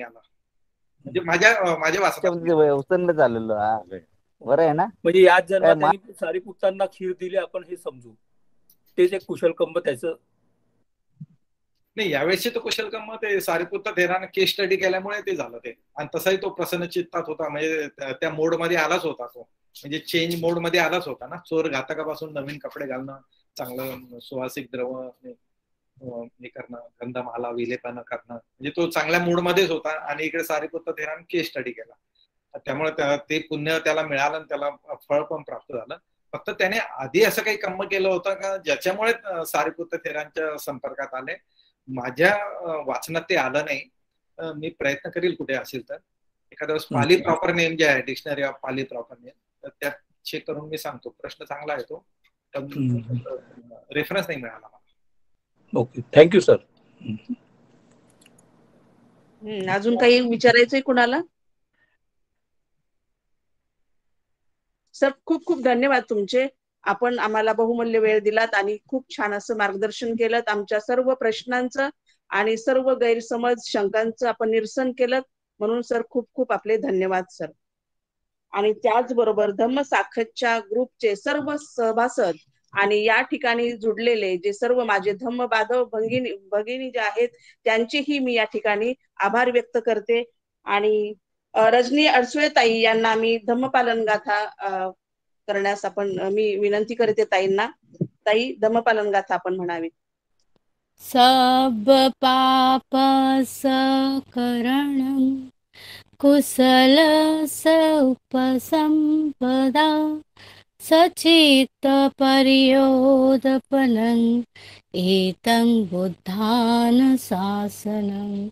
आला म्हणजे माझ्या वाचनात झालेलं बरं आहे ना. म्हणजे याच जन्मात त्यांनी सारीपुत्रांना खीर दिली आपण हे समजू तेच एक कुशल कंब त्याचं. नाही, यावेळेसचे तो कुशलकर्म ते सारिपुत्त थेरानं केस स्टडी केल्यामुळे ते झालं ते. आणि तसाही तो प्रसन्न चित्तात होता, म्हणजे त्या मोड मध्ये आलाच होता तो, म्हणजे चेंज मोड मध्ये आलाच होता ना. चोर घातकापासून नवीन कपडे घालणं, चांगलं सुवासिक द्रव हे करणं, गंधमाला विलेपन करणं, म्हणजे तो चांगल्या मूड मध्येच होता. आणि इकडे सारिपुत्त थेरानं केस स्टडी केला, त्यामुळे ते पुण्य त्याला मिळालं आणि त्याला फळ पण प्राप्त झालं. फक्त त्याने आधी असं काही कर्म केलं होतं का ज्याच्यामुळे सारिपुत्त थेरांच्या संपर्कात आले? माझ्या वाचनात ते आलं नाही. मी प्रयत्न करील कुठे असेल तर एखाद्या वेळेस. पाली प्रॉपर नेम जे आहे, dictionary of Pali proper name, तर त्यात चेक करून मी सांगतो. प्रश्न चांगला आहे तो, रेफरन्स नाही मिळाला मला. Okay, thank you sir. अजून काही विचारायचंय कुणाला? सर खूप खूप धन्यवाद तुमचे. आपण आम्हाला बहुमूल्य वेळ दिलात आणि खूप छान असं मार्गदर्शन केलं. आमच्या सर्व प्रश्नांचं आणि सर्व गैरसमज शंकांचं आपण निरसन केलं, म्हणून सर खूप खूप आपले धन्यवाद सर. आणि त्याचबरोबर धम्मसाखतच्या ग्रुपचे सर्व सभासद आणि या ठिकाणी जुडलेले जे सर्व माझे धम्म बांधव भगिनी जे आहेत, त्यांचेही मी या ठिकाणी आभार व्यक्त करते. आणि रजनी अडसुळे ताई यांना मी धम्मपालन गाथा करण्यास मी विनंती करते ताईंना. ताई, धम्मपालन गाथा आपण म्हणावी. सब पाप सकरणं कुशल उपसंपदा सचित्त पर्योदपनं एतं बुद्धान शासनं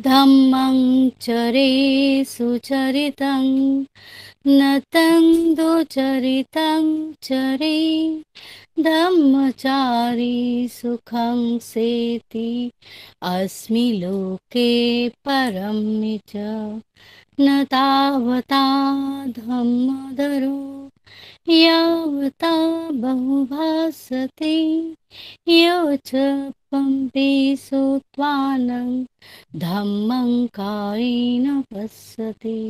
धम्मं चरे सुचरितं नतं दुचरितं चरे धम्मचारी सुखं सेति अस्मि लोके परं च न तावता धम्मधरो यावता बहुभासते यो च पम्पेषु त्वानं धम्मं कायेन पश्यति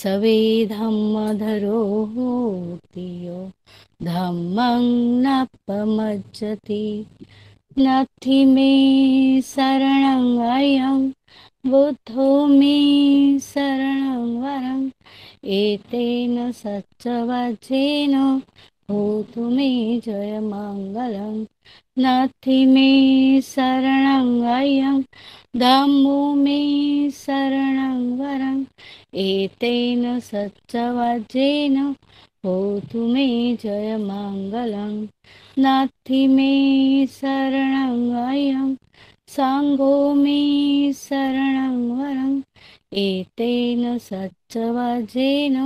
सवे धम्मधरो होति यो धम्मं नपमज्जति नत्थि मे शरणं अयं बुद्धो मे शरणं वरम् एतेन सच्चवचेन होतु मे जयमङ्गलं नत्थि मे शरणं अयं धम्मो मे शरणं वरम् एतेन सच्चवचेन होतु मे जयमङ्गलं नत्थि मे शरणं अयं सङ्घो मे शरणं वरम् एतेन सच्चवचेन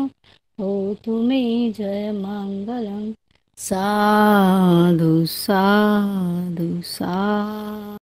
होतु मे जयमङ्गलं साधु साधु साधु.